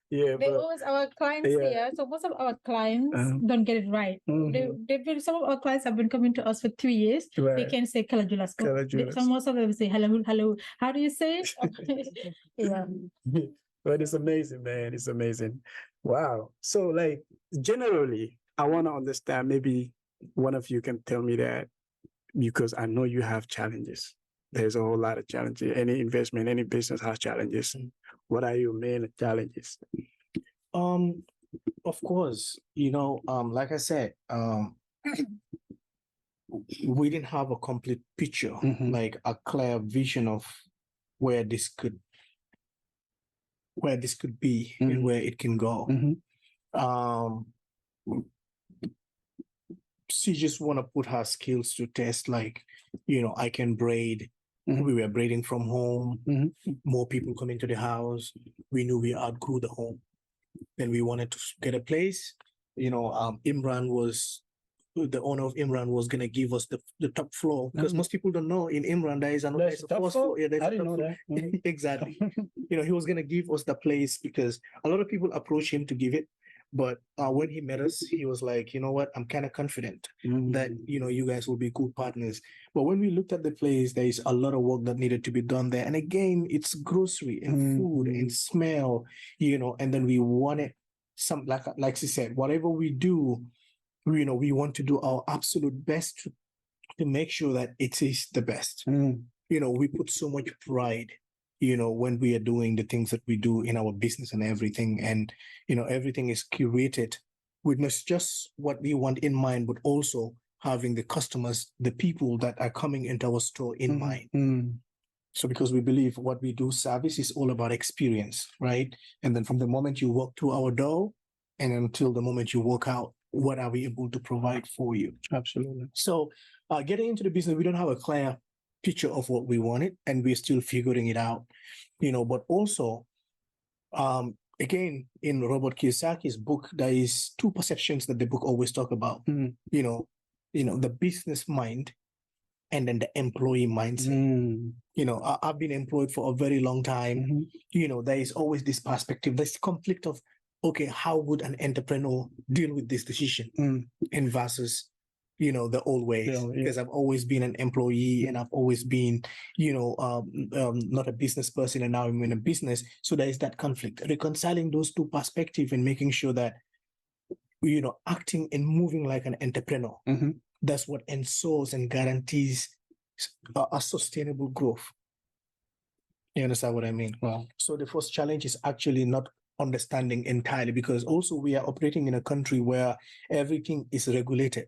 yeah, They but always, our clients yeah. here, so most of our clients don't get it right. Some of our clients have been coming to us for 2 years. They Right. can say Kalajulas. Kalajulas. Most of them say hello, hello. How do you say it? Yeah. But it's amazing, man. It's amazing. Wow. So, like, generally, I want to understand. Maybe one of you can tell me that, because I know you have challenges. There's a whole lot of challenges. Any investment, any business has challenges. What are your main challenges? Of course, like I said, we didn't have a complete picture, like a clear vision of where this could be and where it can go. She just want to put her skills to test, like, I can braid. We were braiding from home. More people come into the house. We knew we outgrew the home. Then we wanted to get a place. Imran was, the owner of Imran was going to give us the top floor, because most people don't know, in Imran there is another first floor. Yeah, I didn't know that. Exactly. He was going to give us the place, because a lot of people approach him to give it. But when he met us, he was like, you know what, I'm kind of confident that, you guys will be good partners. But when we looked at the place, there is a lot of work that needed to be done there. And again, it's grocery and food and smell, and then we wanted some, like she said, whatever we do, we want to do our absolute best to make sure that it is the best. We put so much pride, when we are doing the things that we do in our business and everything. And, everything is curated with not just what we want in mind, but also having the customers, the people that are coming into our store in mind. So because we believe what we do, service is all about experience, right? And then from the moment you walk through our door and until the moment you walk out, what are we able to provide for you? Absolutely. So getting into the business, we don't have a clear picture of what we wanted, and we're still figuring it out, but also, again, in Robert Kiyosaki's book, there is two perceptions that the book always talk about, the business mind and then the employee mindset. I've been employed for a very long time. There is always this perspective, this conflict of, okay, how would an entrepreneur deal with this decision and versus, the old ways? Because I've always been an employee and I've always been, not a business person, and now I'm in a business. So there is that conflict, reconciling those two perspectives and making sure that, acting and moving like an entrepreneur. That's what ensures and guarantees a sustainable growth. You understand what I mean? Wow. So the first challenge is actually not understanding entirely, because also we are operating in a country where everything is regulated.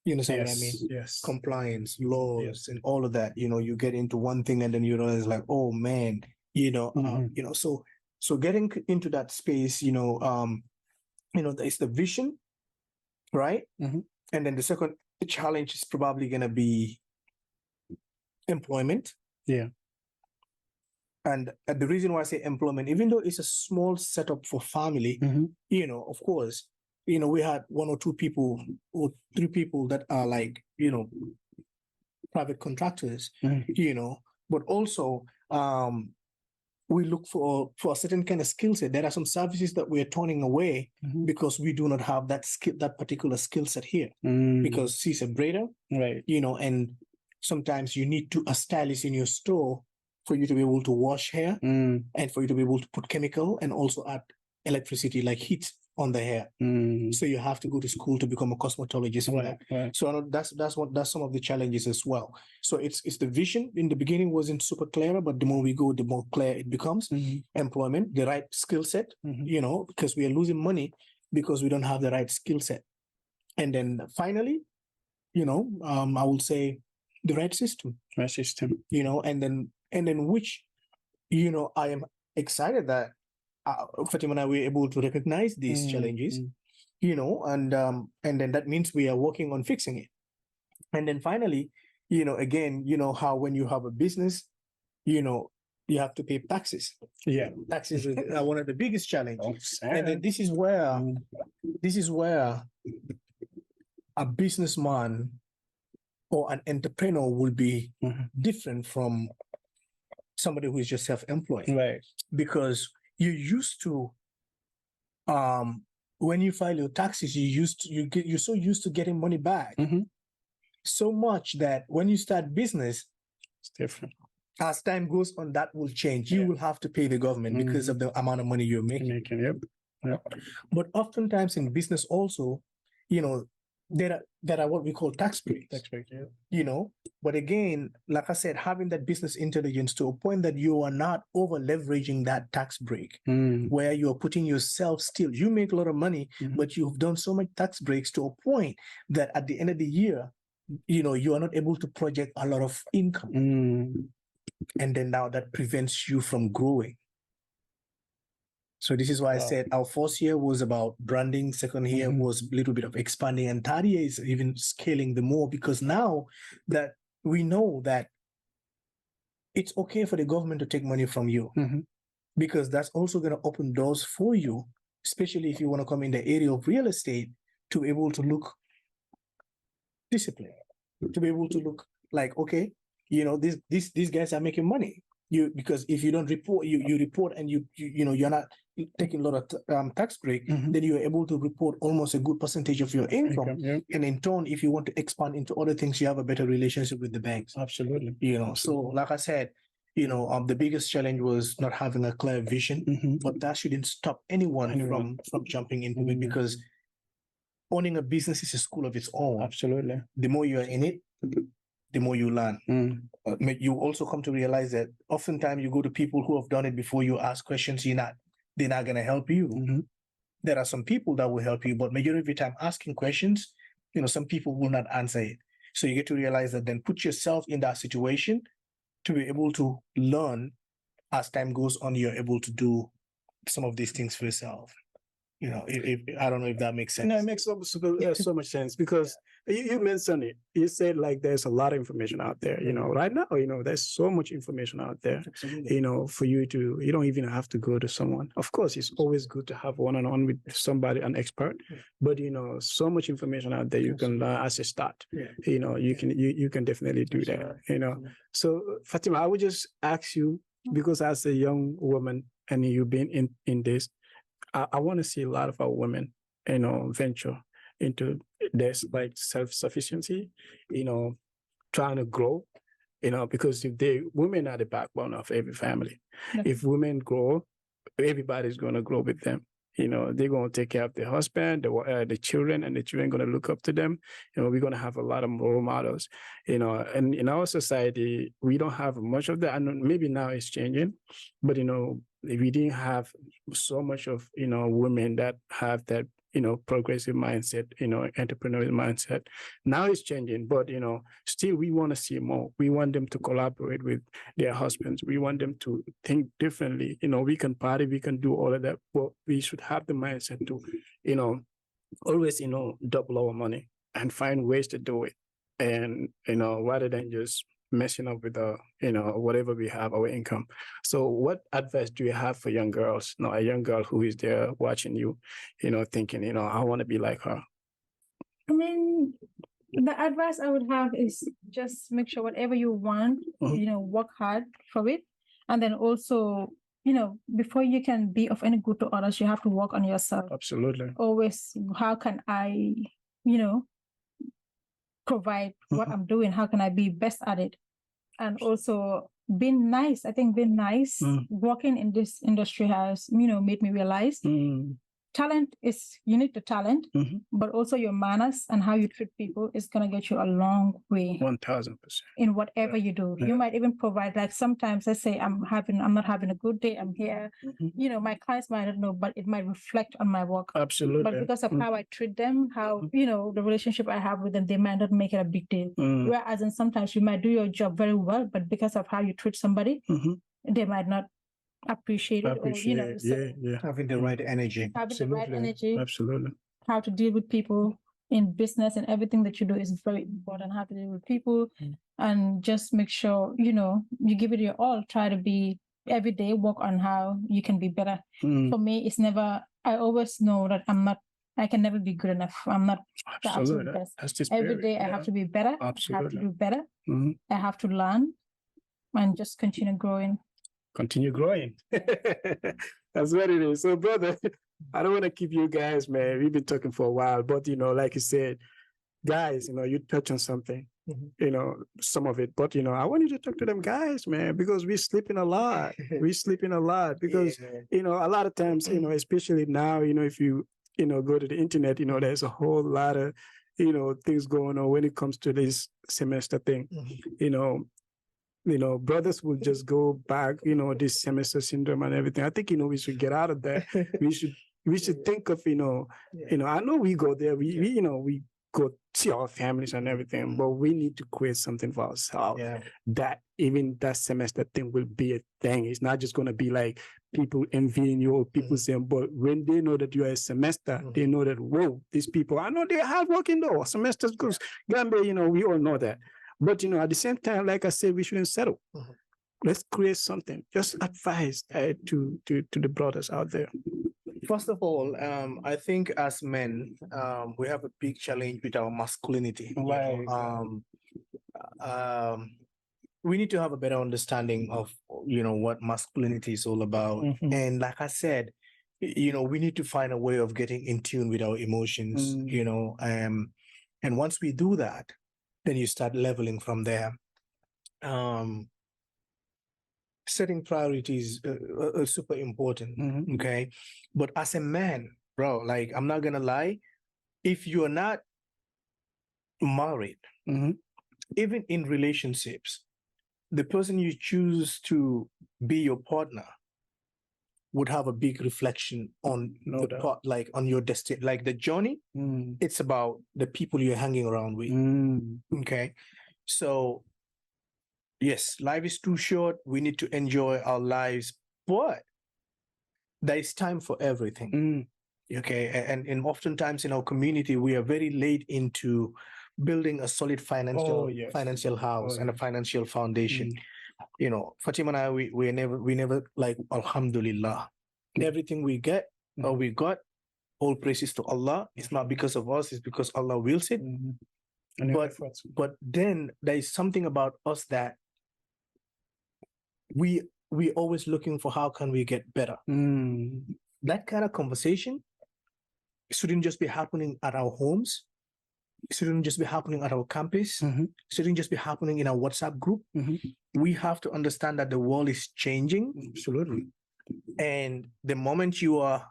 You understand what I mean? Yes. Compliance, laws, and all of that. You get into one thing and then you realize like, oh man, so getting into that space, it's the vision, right? Mhm. And then the second challenge is probably gonna be employment. Yeah. And the reason why I say employment, even though it's a small setup for family, Mhm. of course, we had one or two people or three people that are like, private contractors, Mhm. but also we look for a certain kind of skill set. There are some services that we're turning away Mhm. because we do not have that particular skill set here. Mm. Because she's a braider, Right. and sometimes you need a stylist in your store for you to be able to wash hair Mm. and for you to be able to put chemical and also add electricity like heat on the hair. Mm. So you have to go to school to become a cosmetologist for that. Right. So I know that's some of the challenges as well. So it's the vision in the beginning wasn't super clear, but the more we go, the more clear it becomes. Mhm. Employment, the right skill set, Mhm. because we are losing money because we don't have the right skill set. And then finally, I will say the right system. Right system. And then which, I am excited that Fatima and I were able to recognize these challenges, and then that means we are working on fixing it. And then finally, again, how when you have a business, you have to pay taxes. Yeah. Taxes is one of the biggest challenges. Oh, And then this is where a businessman or an entrepreneur will be different from somebody who is just self-employed. Right. Because you used to, when you file your taxes, you're so used to getting money back, so much that when you start business, It's different. as time goes on, that will change. You will have to pay the government because of the amount of money you're making. Yep. But oftentimes in business also, there are what we call tax breaks. Tax break. Yeah. But again, like I said, having that business intelligence to a point that you are not over leveraging that tax break, where you are putting yourself still. You make a lot of money, but you've done so much tax breaks to a point that at the end of the year, you are not able to project a lot of income. And then now that prevents you from growing. So this is why I said our first year was about branding. Second year was a little bit of expanding, and third year is even scaling the more, because now that we know that it's okay for the government to take money from you, because that's also going to open doors for you, especially if you want to come in the area of real estate, to be able to look disciplined, to be able to look like, okay, these guys are making money. Because if you don't report, you report, and you're not taking a lot of tax break, then you're able to report almost a good percentage of your income. And in turn, if you want to expand into other things, you have a better relationship with the banks. Absolutely. So like I said, the biggest challenge was not having a clear vision, but that shouldn't stop anyone from jumping into it, because owning a business is a school of its own. Absolutely. The more you are in it, the more you learn. You also come to realize that oftentimes you go to people who have done it before, you ask questions, they're not going to help you. There are some people that will help you, but majority of the time asking questions, some people will not answer it. So you get to realize that, then put yourself in that situation to be able to learn. As time goes on, you're able to do some of these things for yourself. If I don't know if that makes sense. No, it makes so much sense, because you mentioned it. You said like there's a lot of information out there. Right now, there's so much information out there. Absolutely. For you don't even have to go to someone. Of course, it's always good to have one-on-one with somebody, an expert. But so much information out there you can learn as a start. You can definitely do that. So Fatima, I would just ask you, because as a young woman and you've been in this, I want to see a lot of our women, venture into this, like self-sufficiency, trying to grow, because if women are the backbone of every family. If women grow, everybody's going to grow with them. They're going to take care of their husband, the children, and the children going to look up to them. We're going to have a lot of role models, and in our society, we don't have much of that. And maybe now it's changing, but, we didn't have so much of, women that have that, progressive mindset, entrepreneurial mindset. Now it's changing, but, still we want to see more. We want them to collaborate with their husbands. We want them to think differently. We can party, we can do all of that, but we should have the mindset to, always, double our money and find ways to do it. And, rather than just messing up with whatever we have, our income. So what advice do you have for young girls? A young girl who is there watching you, thinking, I want to be like her. I mean, the advice I would have is just make sure whatever you want, work hard for it. And then also, before you can be of any good to others, you have to work on yourself. Absolutely. Always, how can I, provide what I'm doing? How can I be best at it? And also being nice. I think being nice, working in this industry has, made me realize talent is, you need the talent, but also your manners and how you treat people is going to get you a long way. 1000%. In whatever you do. You might even provide, like sometimes, let's say I'm not having a good day, I'm here, my clients might not know, but it might reflect on my work. Absolutely. But because of how I treat them, how, the relationship I have with them, they might not make it a big deal. Whereas in sometimes you might do your job very well, but because of how you treat somebody, they might not appreciate it. Or, having the right energy. Having the right energy. Absolutely. How to deal with people in business and everything that you do is very important. How to deal with people and just make sure, you give it your all. Try to be every day, work on how you can be better. For me, it's never, I always know that I can never be good enough. I'm not the absolute best. Every day I have to be better. Absolutely. I have to do better. I have to learn and just continue growing. Continue growing. That's what it is. So, brother, I don't want to keep you guys, man. We've been talking for a while, but like you said, guys, you touch on something, some of it. But I want you to talk to them guys, man, because we're sleeping a lot. We're sleeping a lot because a lot of times, especially now, if you go to the internet, there's a whole lot of things going on when it comes to this semester thing. Brothers will just go back, this semester syndrome and everything. I think, we should get out of that. we should think of, I know we go there, we go see our families and everything, but we need to create something for ourselves. That even that semester thing will be a thing. It's not just going to be like people envying you or people saying, but when they know that you are a semester, they know that, whoa, these people, I know they're hardworking though. Semesters goes, Gambia, we all know that. But, at the same time, like I said, we shouldn't settle. Let's create something. Just advice to the brothers out there. First of all, I think as men, we have a big challenge with our masculinity. Right. We need to have a better understanding of, what masculinity is all about. And like I said, we need to find a way of getting in tune with our emotions, and once we do that, then you start leveling from there. Setting priorities are super important, okay? But as a man, bro, like, I'm not gonna lie, if you're not married, even in relationships, the person you choose to be your partner would have a big reflection on like on your destiny, like the journey. It's about the people you're hanging around with. Okay, so yes, life is too short. We need to enjoy our lives, but there is time for everything. Okay, and oftentimes in our community, we are very late into building a solid financial house and a financial foundation. Fatima and I, we never like, alhamdulillah, everything we get or we got, all praises to Allah. It's not because of us, it's because Allah wills it. But then there is something about us that we always looking for, how can we get better? That kind of conversation shouldn't just be happening at our homes. It shouldn't just be happening at our campus. It shouldn't just be happening in our WhatsApp group. We have to understand that the world is changing. Absolutely. And the moment you are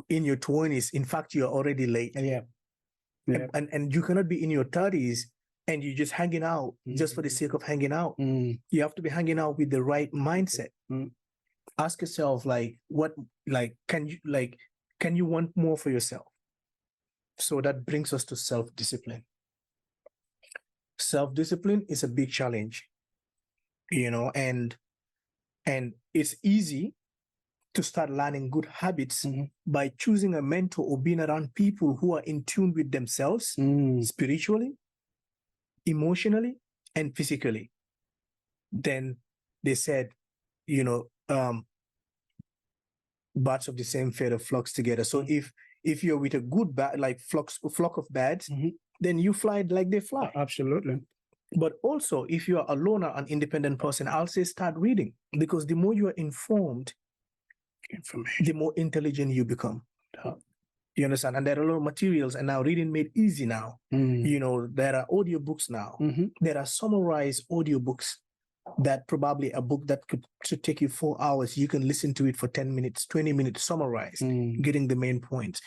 in your 20s, in fact, you're already late. And you cannot be in your 30s and you're just hanging out just for the sake of hanging out. You have to be hanging out with the right mindset. ask yourself, can you want more for yourself? So that brings us to self-discipline. Self-discipline is a big challenge, and it's easy to start learning good habits by choosing a mentor or being around people who are in tune with themselves spiritually, emotionally, and physically. Then they said, birds of the same feather flocks together. So if you're with a good flock of birds, then you fly like they fly. Absolutely. But also, if you're a loner, an independent person, I'll say start reading, because the more you are informed, the more intelligent you become. You understand? And there are a lot of materials, and now reading made easy now. There are audiobooks now. There are summarized audiobooks that probably a book that should take you 4 hours, you can listen to it for 10 minutes, 20 minutes, summarized, getting the main points.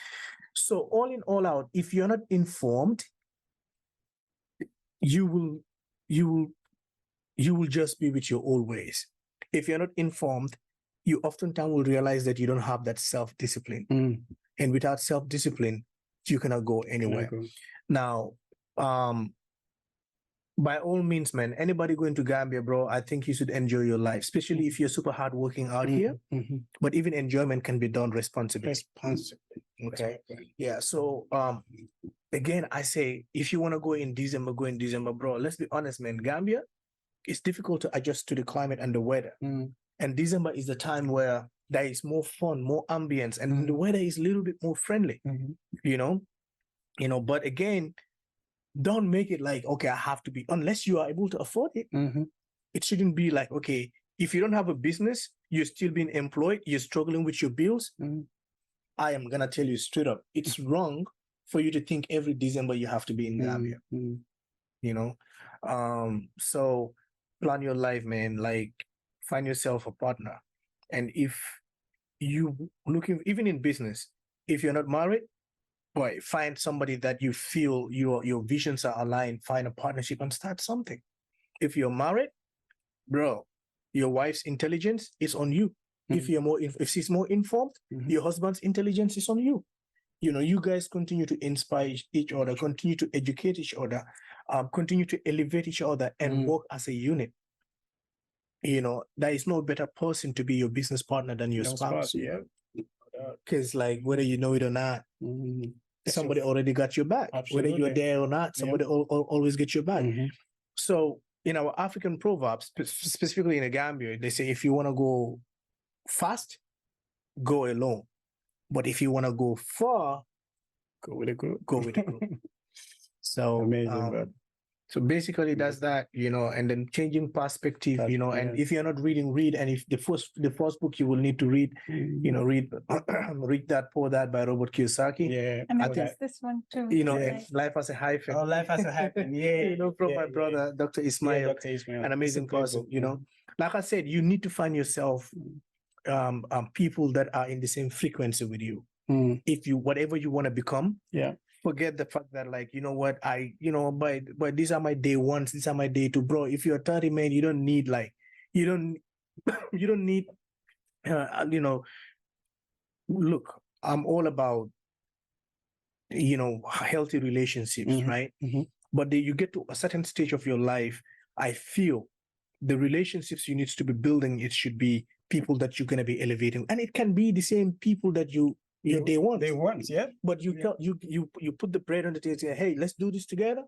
So all in all out, if you're not informed, you will just be with your old ways. If you're not informed, you oftentimes will realize that you don't have that self-discipline. And without self-discipline, you cannot go anywhere. Now, by all means, man, anybody going to Gambia, bro, I think you should enjoy your life, especially if you're super hardworking out here. But even enjoyment can be done responsibly. Okay. Yeah. So again, I say, if you want to go in December, bro. Let's be honest, man. Gambia, it's difficult to adjust to the climate and the weather. And December is the time where there is more fun, more ambience, and the weather is a little bit more friendly. But again, don't make it like, okay, I have to be, unless you are able to afford it. It shouldn't be like, okay, if you don't have a business, you're still being employed, you're struggling with your bills. I am going to tell you straight up, it's wrong for you to think every December you have to be in Gambia. So plan your life, man. Like, find yourself a partner. And if you looking, even in business, if you're not married, boy, find somebody that you feel your visions are aligned, find a partnership and start something. If you're married, bro, your wife's intelligence is on you. If she's more informed, your husband's intelligence is on you. You guys continue to inspire each other, continue to educate each other, continue to elevate each other and work as a unit. There is no better person to be your business partner than your spouse. Because whether you know it or not, somebody already got your back. Absolutely. Whether you're there or not, somebody always gets your back. So in our African proverbs, specifically in the Gambia, they say, if you want to go fast, go alone. But if you want to go far, go with a group. So amazing. So basically that's that, and then changing perspective, and if you're not reading, read. And if the first book you will need to read, read That Poor Dad by Robert Kiyosaki. Yeah. And I think this one too. Life as a Hyphen. Oh, Life as a Hyphen. Yeah. From my brother, Dr. Ismail. Dr. Ismail. An amazing person, Like I said, you need to find yourself people that are in the same frequency with you. If you, whatever you want to become, forget the fact that but these are my day ones, these are my day two, bro. If you're 30, man, you don't need look, I'm all about, healthy relationships, right? But you get to a certain stage of your life, I feel the relationships you need to be building, it should be people that you're going to be elevating. And it can be the same people that day ones, yeah. But you put the bread on the table and say, hey, let's do this together.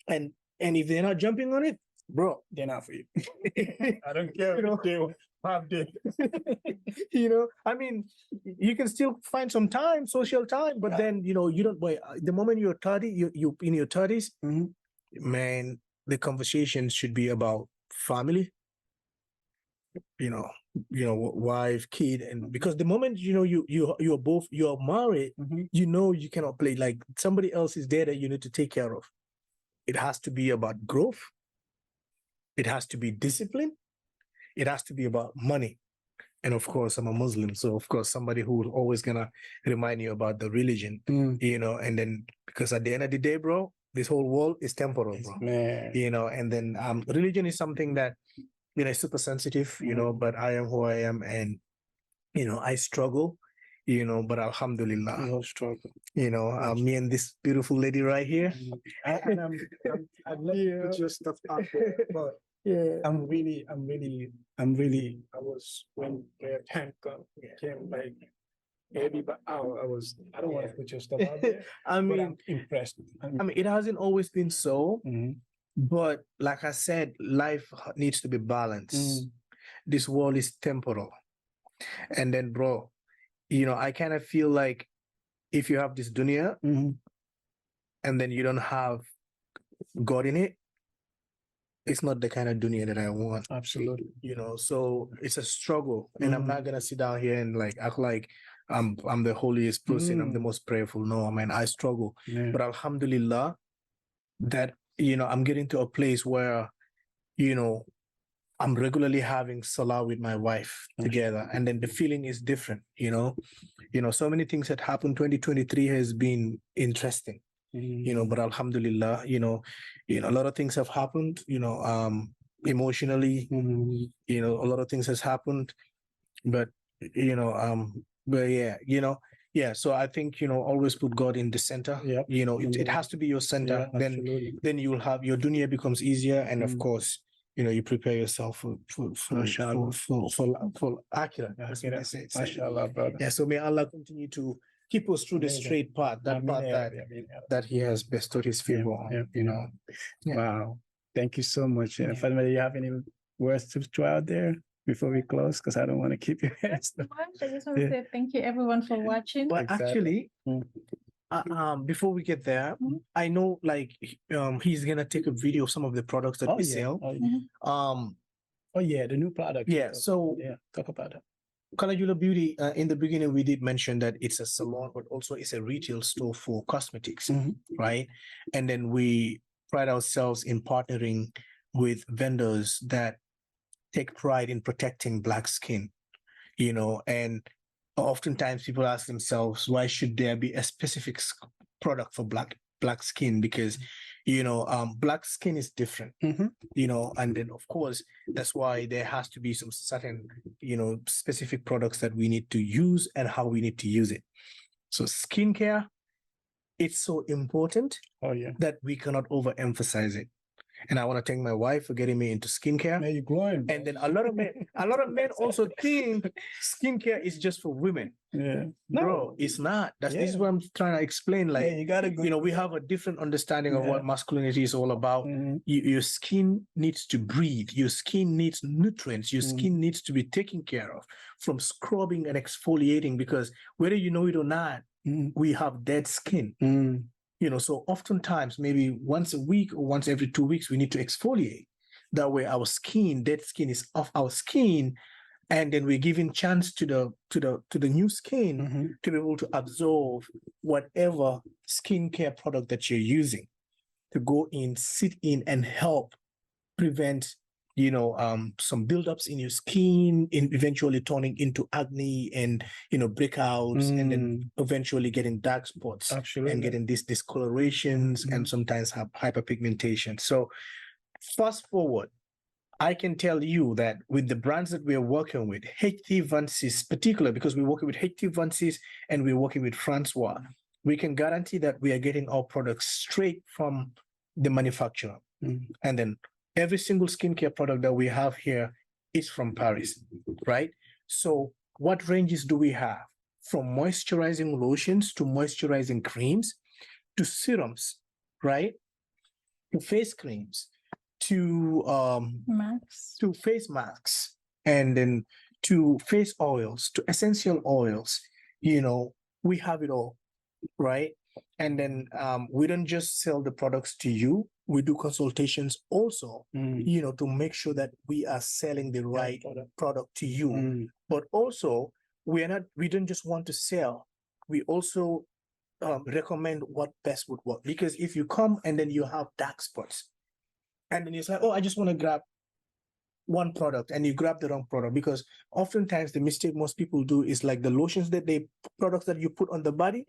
And if they're not jumping on it, bro, they're not for you. I don't care. I mean, you can still find some time, social time, but then you don't. Boy, the moment you're 30, you in your 30s, man, the conversation should be about family. Wife, kid, and because the moment you're married, you cannot play, like somebody else is there that you need to take care of. It has to be about growth. It has to be discipline. It has to be about money. And of course, I'm a Muslim, so of course somebody who always gonna remind you about the religion, and then because at the end of the day, bro, this whole world is temporal, bro. Man. And then religion is something that it's super sensitive, but I am who I am, and I struggle, but alhamdulillah, No struggle. Me and this beautiful lady right here. And I'd love to put your stuff out there, but Yeah. I was when the time came, like maybe, but I don't want to put your stuff out there. I But mean, I'm impressed. it hasn't always been so, Mhm. but like I said, life needs to be balanced. This world is temporal. And then, bro, I kind of feel like if you have this dunya Mhm. and then you don't have God in it, it's not the kind of dunya that I want. Absolutely. So it's a struggle. And I'm not gonna sit down here and like act like I'm the holiest person, I'm the most prayerful. No, man, I struggle. Yeah. But alhamdulillah, that I'm getting to a place where, I'm regularly having salah with my wife together, and then the feeling is different. So many things that happened. 2023 has been interesting. But alhamdulillah, a lot of things have happened. Emotionally, Mhm. a lot of things has happened, but but yeah. So I think always put God in the center. Yeah. It has to be your center. Yeah, absolutely. Then you'll have your dunya becomes easier, and of Mm. course, you prepare yourself for Mashallah. for akhirah. That's what Okay, they say. Mashallah, brother. Yeah. So may Allah continue to keep us through the Amazing. straight path, that Ameen, path ya that Rabbi, ameen, ya Rabbi. that He has bestowed His favor on. Yeah. Yeah. Wow. Thank you so much. Yeah. Fatima, do you have any words to throw out there before we close? Because I don't want to keep you. I just want to Yeah. say thank you everyone for watching. But Exactly. actually, Mm. before we get there, Mhm. I know like he's gonna take a video of some of the products that we sell. Oh, yeah. Um, Oh, yeah, the new product. yeah. So Yeah, talk about it. Kalajula Beauty, in the beginning, we did mention that it's a salon, but also it's a retail store for cosmetics, Mhm. right? And then we pride ourselves in partnering with vendors that take pride in protecting Black skin, and oftentimes people ask themselves, why should there be a specific product for black skin? Because, Black skin is different, Mhm. and then of course, that's why there has to be some certain, specific products that we need to use and how we need to use it. So skincare, it's so important Oh, yeah. that we cannot overemphasize it. And I want to thank my wife for getting me into skincare. Man, you're glowing. And then a lot of men also think skincare is just for women. Yeah. Bro, it's not. This is Yeah. what I'm trying to explain. Like, Yeah, you gotta go. we have a different understanding of Yeah. what masculinity is all about. Mhm. Your skin needs to breathe. Your skin needs nutrients. Your skin needs to be taken care of, from scrubbing and exfoliating, because whether you know it or not, Mhm. we have dead skin. Mm. So oftentimes, maybe once a week or once every 2 weeks, we need to exfoliate. That way our dead skin is off our skin, and then we're giving chance to the new skin Mhm. to be able to absorb whatever skincare product that you're using, to go in, sit in, and help prevent some buildups in your skin, in eventually turning into acne and breakouts, and then eventually getting dark spots Absolutely. and getting these discolorations and sometimes have hyperpigmentation. So fast forward, I can tell you that with the brands that we're working with, HT Vansis, particularly because we're working with HT Vansis and we're working with Francois, we can guarantee that we are getting our products straight from the manufacturer. And then every single skincare product that we have here is from Paris, right? So what ranges do we have? From moisturizing lotions to moisturizing creams to serums, right? To face creams, to Max. to face masks, and then to face oils, to essential oils. We have it all, right? And then we don't just sell the products to you. We do consultations also, to make sure that we are selling the right product to you. But also, we don't just want to sell. We also recommend what best would work. Because if you come and then you have dark spots, and then it's like, oh, I just want to grab one product and you grab the wrong product, because oftentimes the mistake most people do is like the lotions that products that you put on the body,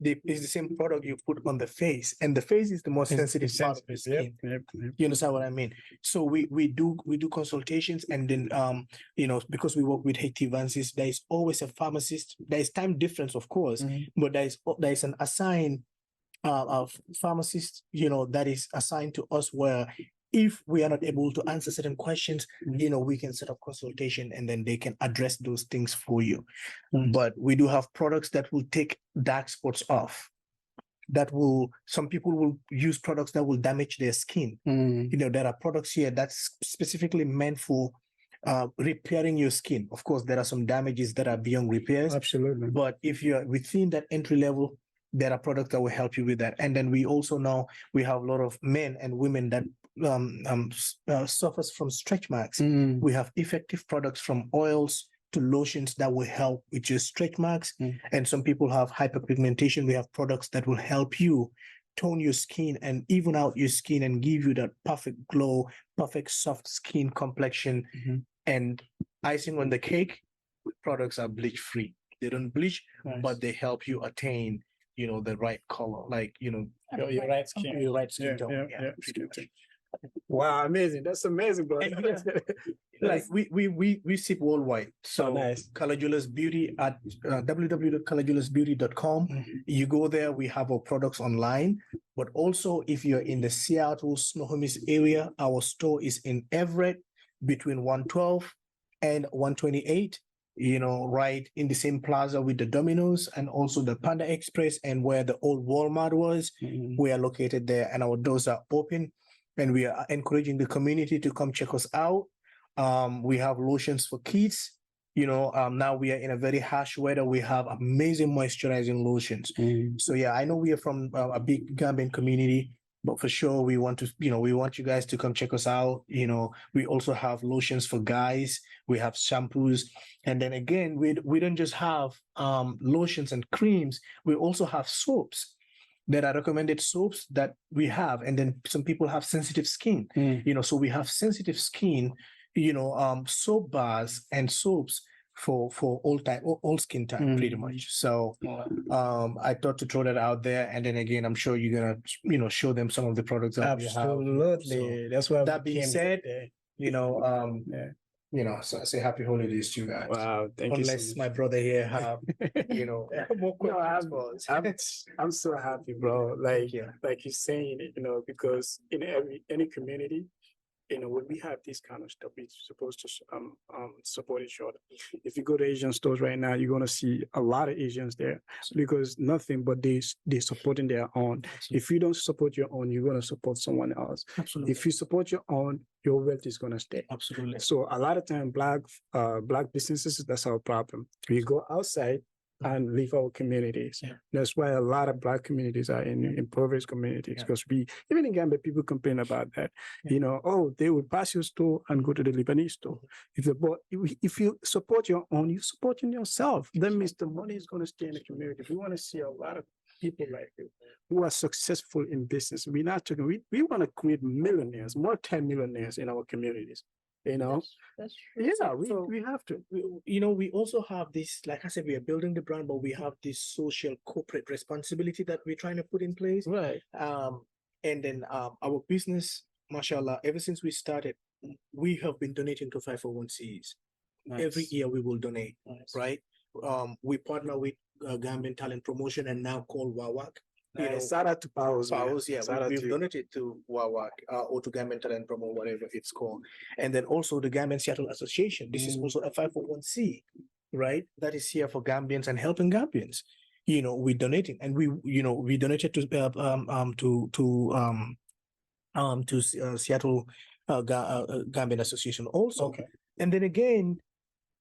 it's the same product you put on the face, and the face is the most sensitive part of the skin. Yep. You understand what I mean? So we do consultations, and then because we work with Hectivansis, there is always a pharmacist. There is time difference, of course, but there is an assigned pharmacist, that is assigned to us, where if we are not able to answer certain questions, we can set up consultation, and then they can address those things for you. But we do have products that will take dark spots off. Some people will use products that will damage their skin. There are products here that's specifically meant for repairing your skin. Of course, there are some damages that are beyond repairs. Absolutely. But if you're within that entry level, there are products that will help you with that. And then we also know we have a lot of men and women that suffers from stretch marks. We have effective products from oils to lotions that will help with your stretch marks. And some people have hyperpigmentation. We have products that will help you tone your skin and even out your skin and give you that perfect glow, perfect soft skin complexion. And icing on the cake, products are bleach free. They don't bleach, but they help you attain the right color, like your right skin, tone. Pretty much. Wow, amazing. That's amazing, bro. Like we sit worldwide. So nice. Kalajulas Beauty at www.kalajulasbeauty.com. You go there, we have our products online. But also, if you're in the Seattle Snohomish area, our store is in Everett between 112 and 128. Right in the same plaza with the Domino's and also the Panda Express, and where the old Walmart was. We are located there, and our doors are open, and we are encouraging the community to come check us out. We have lotions for kids. Now we are in a very harsh weather. We have amazing moisturizing lotions. So yeah, I know we are from a big Gambian community, but for sure we want you guys to come check us out. We also have lotions for guys. We have shampoos, and then again, we don't just have lotions and creams. We also have soaps. There are recommended soaps that we have, and then some people have sensitive skin. So we have sensitive skin, soap bars and soaps for all skin type, pretty much. So I thought to throw that out there, and then again, I'm sure you're gonna show them some of the products that we have. Absolutely. So, that's why. that being said, so I say happy holidays to you guys. Wow, thank you. Unless my brother here have more questions for us. I'm so happy, bro. Like you're saying, because in any community, when we have this kind of stuff, we're supposed to support each other. If you go to Asian stores right now, you're gonna see a lot of Asians there, because nothing but they supporting their own. If you don't support your own, you're gonna support someone else. Absolutely. If you support your own, your wealth is gonna stay. Absolutely. So a lot of time, black businesses, that's our problem. We go outside and leave our communities. That's why a lot of black communities are in impoverished communities, because even in Gambia, people complain about that. They would pass your store and go to the Lebanese store. If you support your own, you're supporting yourself. That means the money is going to stay in the community. We want to see a lot of people like you who are successful in business. We're not talking, we want to create millionaires, multi-millionaires in our communities. That's true. Yeah, we have to. We also have this, like I said, we are building the brand, but we have this social corporate responsibility that we're trying to put in place. Right. And then our business, mashallah, ever since we started, we have been donating to 501Cs. Nice. Every year we will donate, right? We partner with Gambian Talent Promotion, and now called WAWAC. Shout out to Powers. We've donated to WAWAC or to Gambian Talent Promo, whatever it's called. And then also the Gambian Seattle Association. This is also a 501c, right? That is here for Gambians and helping Gambians. We're donating, and we donated to Seattle Gambian Association also. Okay. And then again,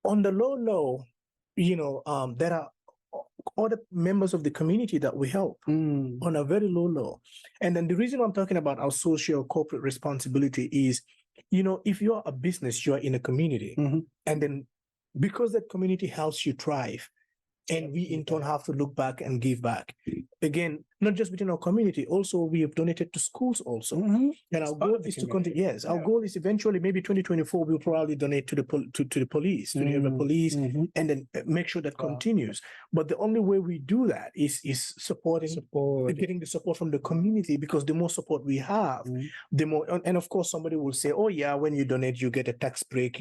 on the low, there are other members of the community that we help on a very low. And then the reason I'm talking about our social corporate responsibility is, if you're a business, you're in a community, and then because that community helps you thrive, and we in turn have to look back and give back. again, not just within our community, also we have donated to schools also. Mhm. And It's our part goal of the is to community. continue. Yes, our Yeah. goal is eventually, maybe 2024, we'll probably donate to the to the police, to the area police, Mhm. and then make sure that Wow. continues. But the only way we do that is supporting, Support. getting the support from the community, because the more support we have, Mhm. the more. And of course, somebody will say, "Oh yeah, when you donate, you get a tax break,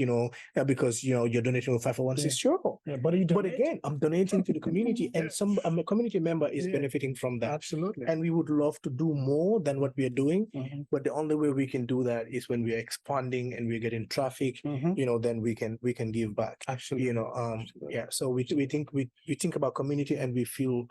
because you're donating with 501c." Sure, Yeah, but you but donate. again, I'm donating to the community, and a community member is Yeah. benefiting from that. Absolutely. And we would love to do more than what we are doing, Mhm. but the only way we can do that is when we are expanding and we're getting traffic. Mhm. Then we can give back. Absolutely. Yeah. So we think about community, and we feel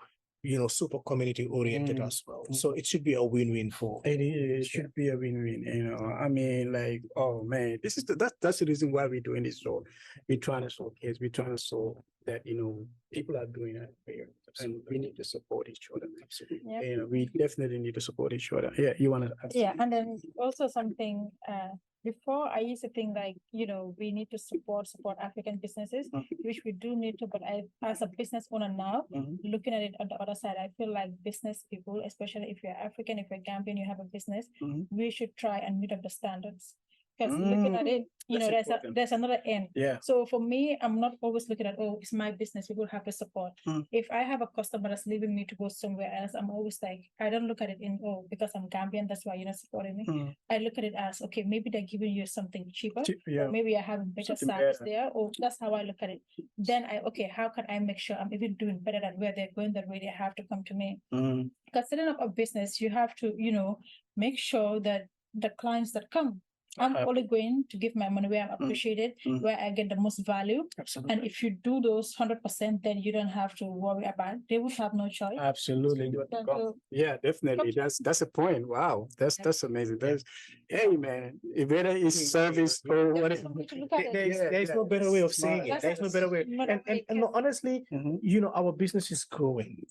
super community oriented as well. So it should be a win-win for. It should be a win-win. I mean, like, oh man, this is that's the reason why we're doing this show. We're trying to showcase, we're trying to show that people are doing it here, and we need to support each other. Absolutely. Yep. We definitely need to support each other. Yeah, you want to? Yeah, and then also something before I used to think like, we need to support African businesses, which we do need to, but as a business owner now, looking at it on the other side, I feel like business people, especially if you're African, if you're Gambian, you have a business, we should try and meet up the standards. Because looking at it, That's there's another end. Yeah. So for me, I'm not always looking at, oh, it's my business, people have to support. If I have a customer that's leaving me to go somewhere else, I'm always like, I don't look at it in, oh, because I'm Gambian, that's why you're not supporting me. I look at it as, okay, maybe they're giving you something cheaper, Yeah. or maybe I have better Something service better. there, or that's how I look at it. Then how can I make sure I'm even doing better than where they're going, that way they have to come to me? Because setting up a business, you have to, make sure that the clients that come, I'm only going to give my money where I'm appreciated, where I get the most value. Absolutely. And if you do those 100%, then you don't have to worry about it. They would have no choice. Absolutely. Yeah, definitely. That's a point. Wow, that's amazing. Hey man, whether it's service or whatever. There's no better way of saying it. There's no better way. And no, honestly, our business is growing.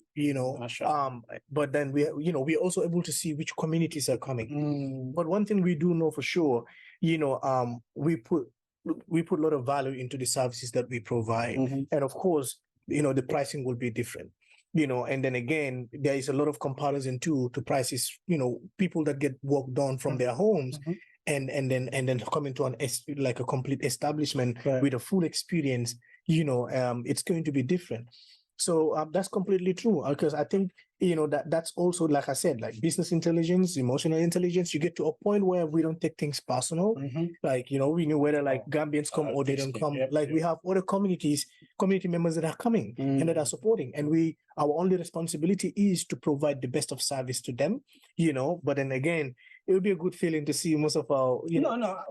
But then we're also able to see which communities are coming. But one thing we do know for sure, we put a lot of value into the services that we provide, and of course, the pricing will be different. And then again, there is a lot of comparison too to prices. People that get work done from their homes, and then come into like a complete establishment with a full experience. It's going to be different. So that's completely true, because I think that's also, like I said, like business intelligence, emotional intelligence. You get to a point where we don't take things personal. Like we know whether like Gambians come or they don't come. Like we have other community members that are coming and that are supporting, and our only responsibility is to provide the best of service to them. But then again, it would be a good feeling to see most of our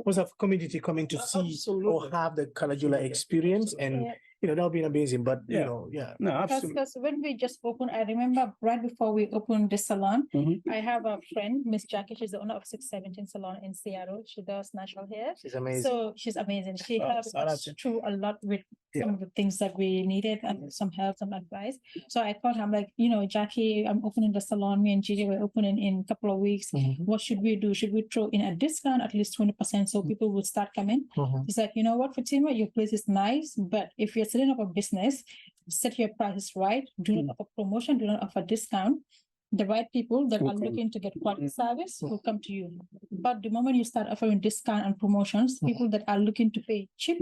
most of community coming to see or have the Kalajula experience, and that would be amazing. But No, absolutely. Because when we just opened, I remember right before we opened the salon, I have a friend, Miss Jackie. She's the owner of 617 Salon in Seattle. She does natural hair. She's amazing. So she's amazing. She helped us through a lot with some of the things that we needed and some help, some advice. So I called her, I'm like, Jackie, I'm opening the salon. Me and Gigi we're opening in a couple of weeks. What should we do? Should we throw in a discount, at least 20%, so people would start coming? She's like, you know what, Fatima, your place is nice, but if you're setting up a business, set your prices right. Do not offer promotion, do not offer discount. The right people that are looking to get quality service will come to you. But the moment you start offering discount and promotions, people that are looking to pay cheap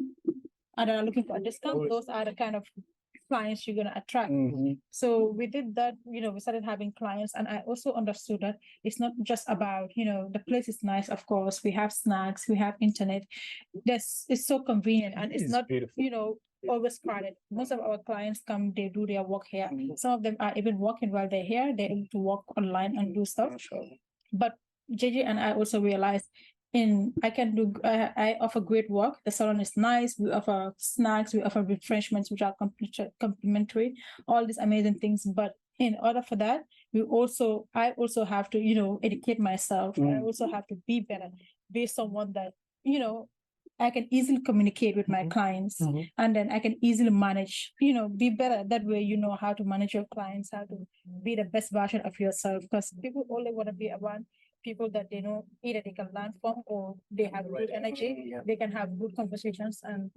and are looking for a discount, those are the kind of clients you're going to attract. So we did that, we started having clients, and I also understood that it's not just about, the place is nice, of course, we have snacks, we have internet. It's so convenient, and it's not, beautiful. Always crowded. Most of our clients come, they do their work here. Some of them are even working while they're here. They're able to work online and do stuff. But JJ and I also realized I offer great work. The salon is nice. We offer snacks, we offer refreshments, which are complimentary, all these amazing things. But in order for that, I also have to, educate myself. I also have to be better, be someone that, I can easily communicate with my clients, and then I can easily manage, be better. That way, you know how to manage your clients, how to be the best version of yourself, because people only want to be around people that they know either they can learn from or they have good energy, they can have good conversations. And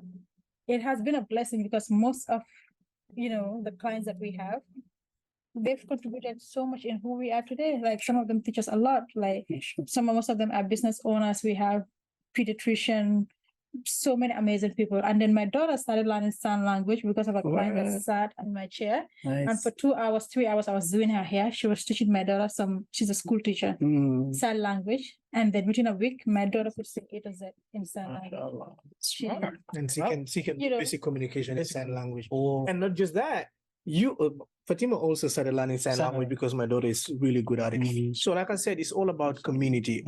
it has been a blessing because most of, the clients that we have, they've contributed so much in who we are today. Like some of them teach us a lot. Like most of them are business owners. We have pediatrician, so many amazing people. And then my daughter started learning sign language because of a client Wow. that sat in my chair. And Nice. for 2 hours, 3 hours, I was doing her hair. She was teaching my daughter she's a school teacher, sign language. And then within a week, my daughter could say A to Z in sign language. Mashallah. She- Smart. And she can You know. basic communication in sign language. Oh, And not just that, Fatima also started learning sign language because my daughter is really good at it. Mhm. So, like I said, it's all about community.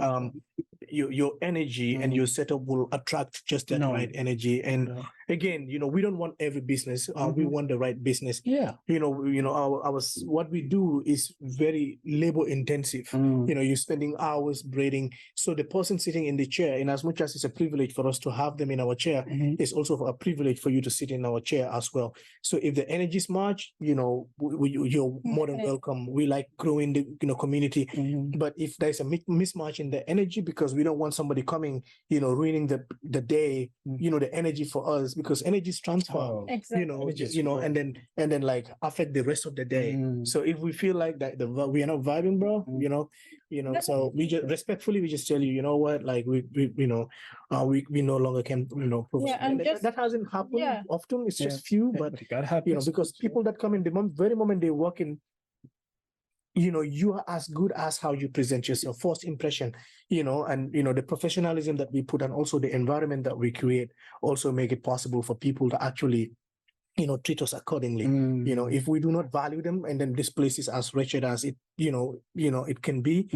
Your energy and your setup will attract just that No. right energy. And No. again, we don't want every business. We Mhm. want the right business. Yeah. What we do is very labor intensive. You're spending hours braiding. So the person sitting in the chair, in as much as it's a privilege for us to have them in our chair, Mhm. it's also a privilege for you to sit in our chair as well. So if the energies match, you're more than Okay. welcome. We like growing the community. Mhm. But if there's a mismatch in the energy, because we don't want somebody coming, ruining the day, the energy for us, because energies transfer. Oh. Exactly. And then like affect the rest of the day. Mm. So if we feel like that we are not vibing, bro, so we just respectfully we just tell you, you know what, like we no longer can provide. Yeah, and that hasn't happened yeah. often. It's Yeah. just few, but You gotta have because people that come in the very moment they walk in, you are as good as how you present yourself. First impression, and the professionalism that we put and also the environment that we create also make it possible for people to actually treat us accordingly. If we do not value them, and then this place is as wretched as it it can be,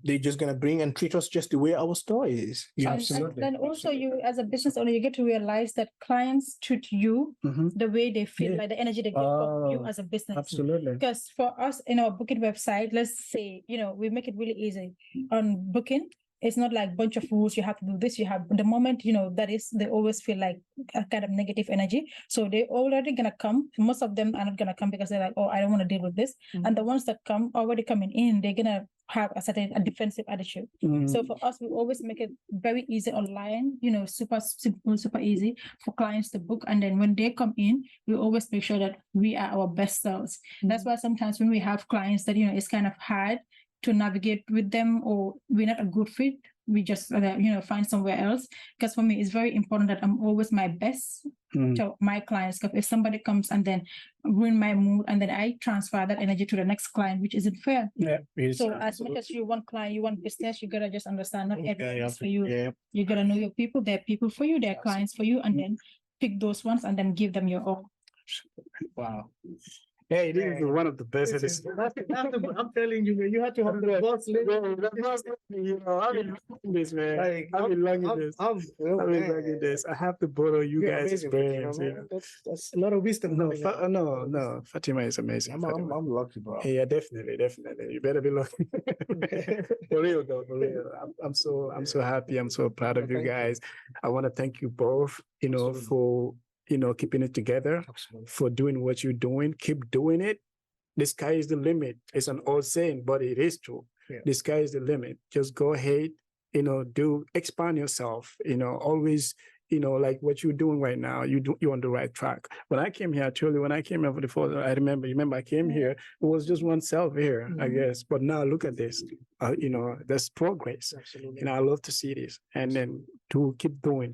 they're just gonna bring and treat us just the way our store is. And then also you as a business owner, you get to realize that clients treat you Mhm. the way they feel, Yeah. like the energy they get from you Oh, as a business. Absolutely. Because for us in our booking website, let's say, we make it really easy on booking. It's not like bunch of rules. You have to do this. You have the moment, they always feel like a kind of negative energy. So they already gonna come. Most of them are not gonna come because they're like, oh, I don't want to deal with this. And the ones that come already coming in, they're gonna have a defensive attitude. So for us, we always make it very easy online, super simple, super easy for clients to book. And then when they come in, we always make sure that we are our best selves. That's why sometimes when we have clients that, it's kind of hard to navigate with them, or we're not a good fit, we just find somewhere else. Because for me, it's very important that I'm always my best to my clients. Because if somebody comes and then ruin my mood, and then I transfer that energy to the next client, which isn't fair. Yeah. So as much as you want client, you want business, you gotta just understand not everything Yeah, is for you. yeah. You gotta know your people. They're people for you. They're clients for you, and then pick those ones and then give them your all. Wow. Hey, this is one of the best. I'm telling you, man, you have to have the boss lady. I've been loving this, man. Like, I've been loving I'm- this. I'm- I've been loving this. I have to borrow you You're guys' amazing, experience. Fatima, man. That's a lot of wisdom. No, coming out. no, Fatima is amazing. Fatima. I'm lucky, bro. Yeah, definitely. You better be lucky. For real, though, for real. I'm so happy. I'm so proud of you Thank you. guys. I want to thank you both, Absolutely. for keeping it together, Absolutely. for doing what you're doing. Keep doing it. The sky is the limit. It's an old saying, but it is true. Yeah. The sky is the limit. Just go ahead, expand yourself, always, like what you're doing right now, you're on the right track. When I came here, actually, when I came here for the photo, I remember I came here, it was just oneself here, I guess. But now look at this, there's progress. Absolutely. And I love to see this. And then to keep doing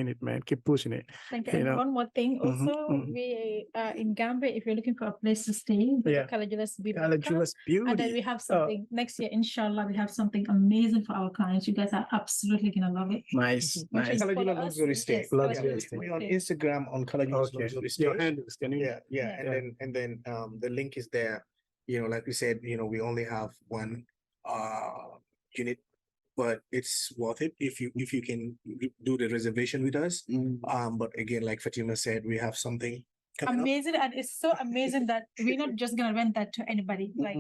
it, man. Keep pushing it. Thank you. You And know. one more thing, Mhm, also, mhm. we in Gambia, if you're looking for a place to stay, go to Yeah. Kalajulas Beauty. Kalajulas beauty. And then we have something next year, inshallah, we have something amazing for our clients. You guys are absolutely gonna love it. Nice, Make sure nice. you follow Kalajula us. Luxury Stay. Yes, Luxury Kalajulas Stay. We're on Beauty. Instagram on Kalajulas Okay. Luxury Stay. Your handles, can you? Yeah. Yeah. And then the link is there. Like we said, we only have one unit, but it's worth it if you can do the reservation with us. But again, like Fatima said, we have something coming up. Amazing, and it's so amazing that we're not just gonna rent that to anybody. Like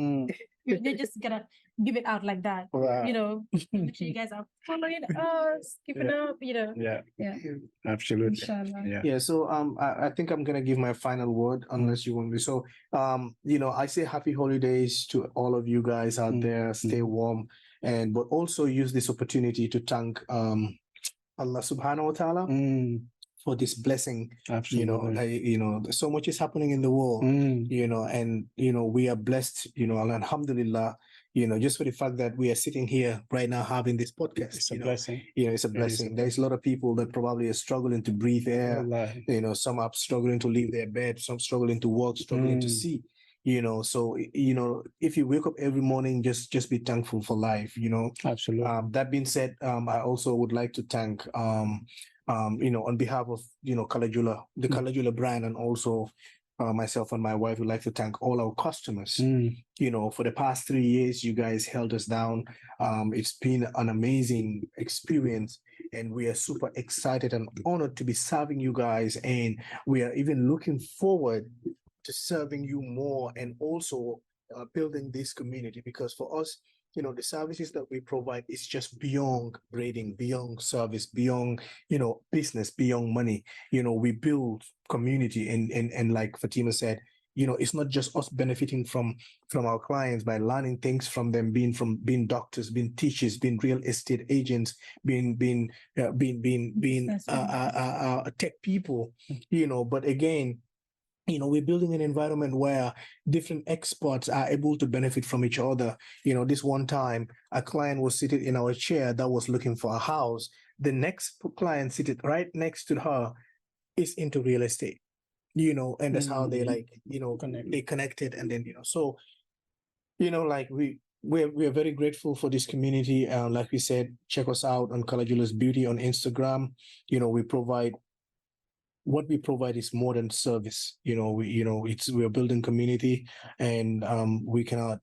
they're just gonna give it out like that. Wow. Make sure you guys are following us, keep it up. Yeah, Yeah, absolutely. inshallah. Yeah. Yeah, so I think I'm gonna give my final word unless you want me. So I say happy holidays to all of you guys out there. Stay warm, but also use this opportunity to thank Allah subhanahu wa ta'ala for this blessing. Absolutely. So much is happening in the world, and we are blessed, and alhamdulillah, just for the fact that we are sitting here right now having this podcast. It's a blessing. It's a blessing. There's a lot of people that probably are struggling to breathe air. Wallahi. Some are struggling to leave their bed, some struggling to walk, struggling to see. So if you wake up every morning, just be thankful for life. Absolutely. That being said, I also would like to thank on behalf of Kalajula, the Kalajula brand, and also myself and my wife would like to thank all our customers. For the past 3 years, you guys held us down. It's been an amazing experience, and we are super excited and honored to be serving you guys. And we are even looking forward to serving you more, and also building this community, because for us, the services that we provide is just beyond grading, beyond service, beyond, business, beyond money. We build community, and like Fatima said, it's not just us benefiting from our clients by learning things from them, being doctors, being teachers, being real estate agents, being tech people, but again, we're building an environment where different experts are able to benefit from each other. This one time, a client was seated in our chair that was looking for a house. The next client seated right next to her is into real estate, and that's how they they connected. And then, we're very grateful for this community. Like we said, check us out on Kalajulas Beauty on Instagram. What we provide is more than service. We're building community, and we cannot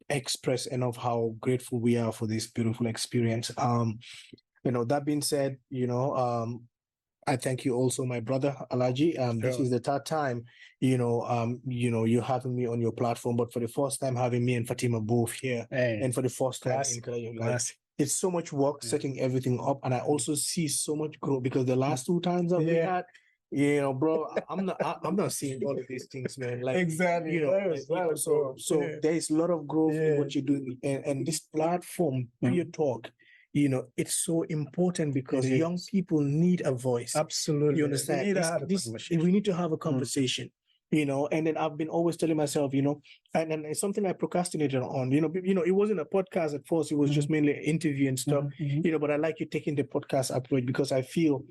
express enough how grateful we are for this beautiful experience. That being said, I thank you also, my brother Alaji. This is the third time, you're having me on your platform, but for the first time having me and Fatima both here, and for the first time in Kalajulas. It's so much work setting everything up, and I also see so much growth, because the last 2 times that we had, bro, I'm not seeing all of these things, man. Like, exactly. So there is a lot of growth in what you're doing, and this platform, Peertalk, it's so important, because young people need a voice. Absolutely. You understand? We need to have a conversation. And then I've been always telling myself, and it's something I procrastinated on. It wasn't a podcast at first; it was just mainly an interview and stuff. But I like you taking the podcast approach, because I feel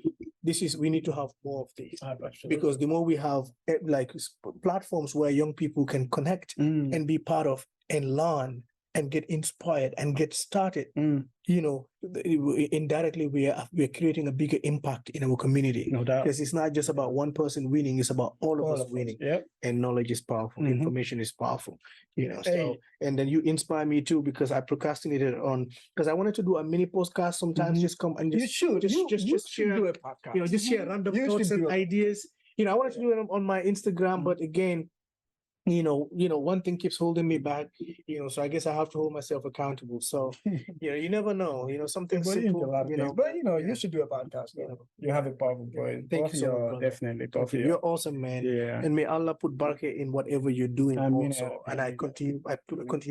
we need to have more of these. Because the more we have platforms where young people can connect and be part of and learn and get inspired and get started, indirectly we're creating a bigger impact in our community. No doubt. Because it's not just about one person winning, it's about all of us winning. Yep. And knowledge is powerful, information is powerful. So, and then you inspire me too, because I procrastinated because I wanted to do a mini podcast sometimes, just come and just share, do a podcast. just share random thoughts and ideas. I wanted to do it on my Instagram, but again, one thing keeps holding me back, so I guess I have to hold myself accountable. So, you never know, something simple, but you should do a podcast. You have a powerful voice. Thank you so much, definitely. You're awesome, man. Yeah. And may Allah put barakah in whatever you're doing also. And I continue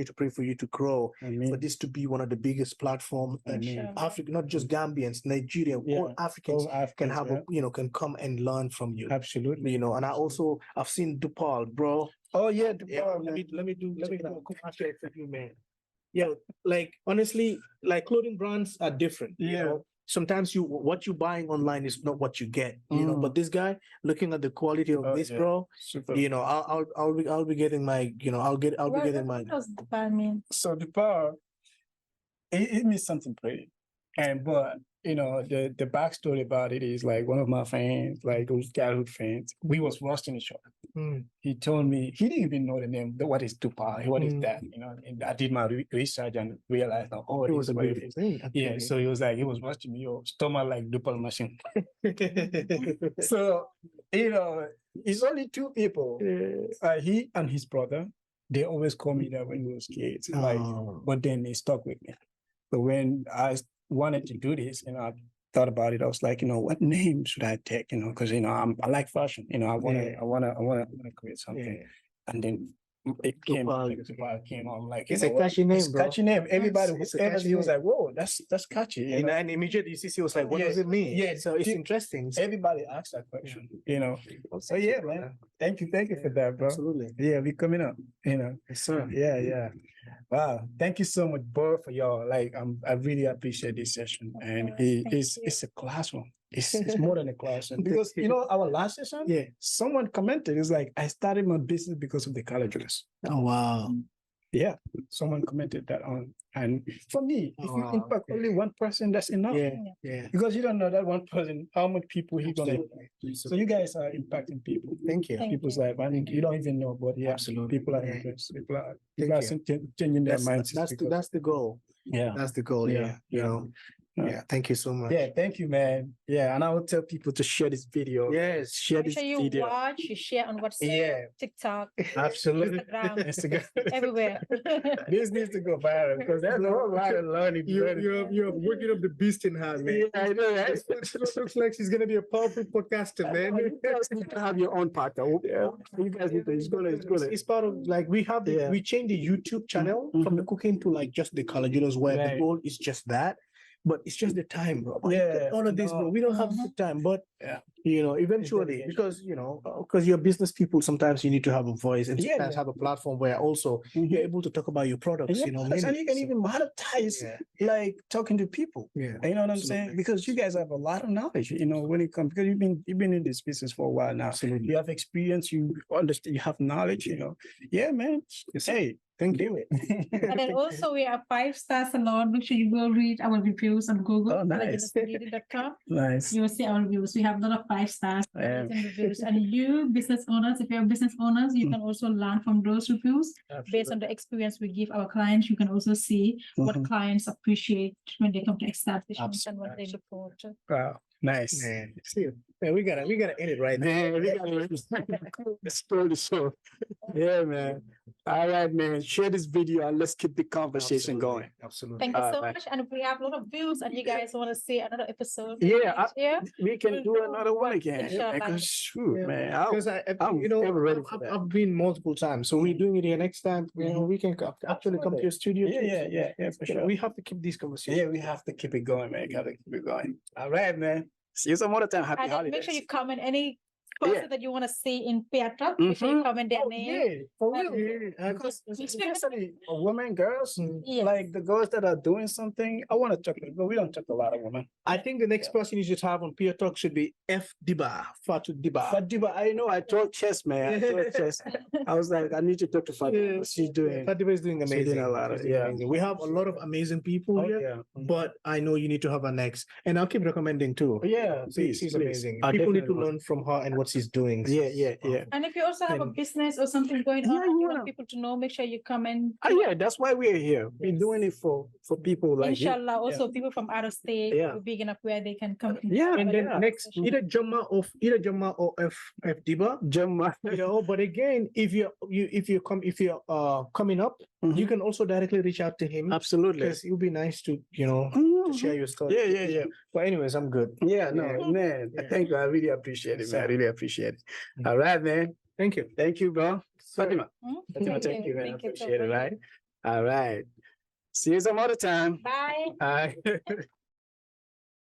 to pray for you to grow, for this to be one of the biggest platforms in Africa, not just Gambians, Nigeria, all Africans can have can come and learn from you. Absolutely. And I've seen Dupal, bro. Oh yeah, let me do a quick update for you, man. Honestly, clothing brands are different. Sometimes what you're buying online is not what you get. But this guy, looking at the quality of this, bro, super. I'll be getting my, I'll be getting my. What does the bar mean? So the bar, it means something pretty, but the backstory about it is like one of my friends, like those childhood friends, we was roasting each other. He told me he didn't even know the name. What is Tupac? What is that? And I did my research and realized that it was a beautiful thing. Yeah, so he was watching me, your stomach like Dupal machine. So it's only 2 people. He and his brother. They always call me that when we was kids. But then they stuck with me. So when I wanted to do this, I thought about it. I was like, what name should I take? Because I like fashion. I wanna create something. And then it came Wow. came on like It's you a know what? catchy name, It's bro. catchy name. Everybody It's a whoever catchy he was name. like, whoa, that's catchy. You know? And immediately CC was like, what Yeah, does it mean? yeah, So it's pe- interesting. Everybody asks that question, you know. So Thank you, yeah, brother. man. Thank you for that, bro. Absolutely. Yeah, we coming up, you know. Yes, sir. Yeah. Wow. Thank you so much, both for y'all. Like, I really appreciate this session. And Thank it's a classroom. It's more than a classroom. Because you know, our last session, Yeah. someone commented, it's like, I started my business because of the Kalajulas. Oh, wow. Yeah. Someone commented that on. And for me, if you Wow, impact okay. only one person, that's enough. Yeah. Because you don't know that one person, how much people he gonna Absolutely. impact. So you guys are impacting people. Thank you. Thank People's you. life. I mean, you don't even know, but yeah, Absolutely. people are Yeah. influenced. People are Thank you. changing their minds. That's the goal. Yeah. That's the goal. Yeah, Yeah. You yeah. know. Yeah. Yeah. Thank you so much. Yeah, thank you, man. Yeah, and I will tell people to share this video. Yes. Share Make this sure you video. watch, you share on WhatsApp, Yeah, TikTok, absolutely. Instagram, Instagram. everywhere. This needs to go viral because there's a whole lot of learning. You're working up the beast in her, man. Yeah, I know, right? It looks like she's gonna be a powerful podcaster, man. You guys need to have your own podcast. Yeah, you guys need to. It's gonna. It's part of like we have Yeah. we changed the YouTube channel from the cooking to like just the Kalajulas where the Right. goal is just that. But it's just the time, bro. But Yeah, all of this, bro. We don't have the time, but Yeah. you know, eventually, dedication. because you know, because you're business people, sometimes you need to have a voice and Yeah, sometimes yeah. have a platform where also Mhm. you're able to talk about your products. Yeah, You know, and you mainly. can So, even monetize yeah. like talking to people. Yeah, You know what I'm absolutely. saying? Because you guys have a lot of knowledge, you know, when it comes because you've been in this business for a while now. Absolutely. You have experience, you understand, you have knowledge, you know. Yeah, man. Yes, sir. Hey, Thank do you. it. And then also we are 5-star salon. Make sure you go read our reviews on Google. Oh, nice. kalajulasbeauty.com. Nice. You will see our reviews. We have a lot of 5 stars Yeah. rating reviews. And you business owners, if you're business owners, you can also learn from those reviews based on the experience we give our clients. You can also see what Mhm. clients appreciate when they come to establishments and what they Absolutely. look forward to. Wow. Nice. Man, see, man, we gotta end it right now. Man, we gotta explore the show. Yeah, man. All right, man. Share this video and let's keep the conversation going. Absolutely. Thank you so Alright. much. And we have a lot of views and you guys want to see another episode. Yeah, Yeah. We can We'll do do another one one, again. inshallah. Because shoot, Yeah. man. Because I'm you know, ever ready for I've, that. I've been multiple times, so we're doing it here next time. You know, we can actually come to your studio. Yeah, too. yeah, for You know, sure. we have to keep these conversations. Yeah, we have to keep it going, man. Gotta keep it going. All right, man. See you some other time. Happy And then holidays. make sure you comment any person that you want to see in Peertalk. Make sure you Mhm. comment their Oh, name. yeah, for real. Yeah, Because especially women, girls, Yes. like the girls that are doing something, I want to talk, but we don't talk a lot of women. I think the next person you should have on Peertalk should be F Diba, Fatu Diba. Fadiba, I know, I told Chess, man. I told Chess. I was like, I need to talk to Fadiba. Yeah. She's doing, Fadiba is doing she's amazing. doing a lot of, She's doing yeah. amazing. We have a lot of amazing people Oh, here, yeah. but I know you need to have her next, and I'll keep recommending too. Yeah, She's amazing. I People need to definitely learn from her and what she's doing. Yeah. And if you also have a And- business or something going on, Yeah, and you yeah. want people to know, make sure you comment. Yeah, that's why we're here. We're doing it for people like you. Inshallah, also people from out of state, Yeah. we're big enough where they can come. Yeah, And then yeah. next, either Jama or F Diba. Gemma. You know, but again, if you're coming up, you can also directly reach out to him Absolutely. because it would be nice to to share your story. Yeah. But anyways, I'm good. Yeah, no, Yeah. man. Yeah. Thank you. I really appreciate it, man. I So- really appreciate it. Mm. All right, man. Thank you. Thank you, bro. Fatima. Hmm? Fatima, thank you, man. I Thank you so appreciate it, much. right? All right. See you some other time. Bye. All right.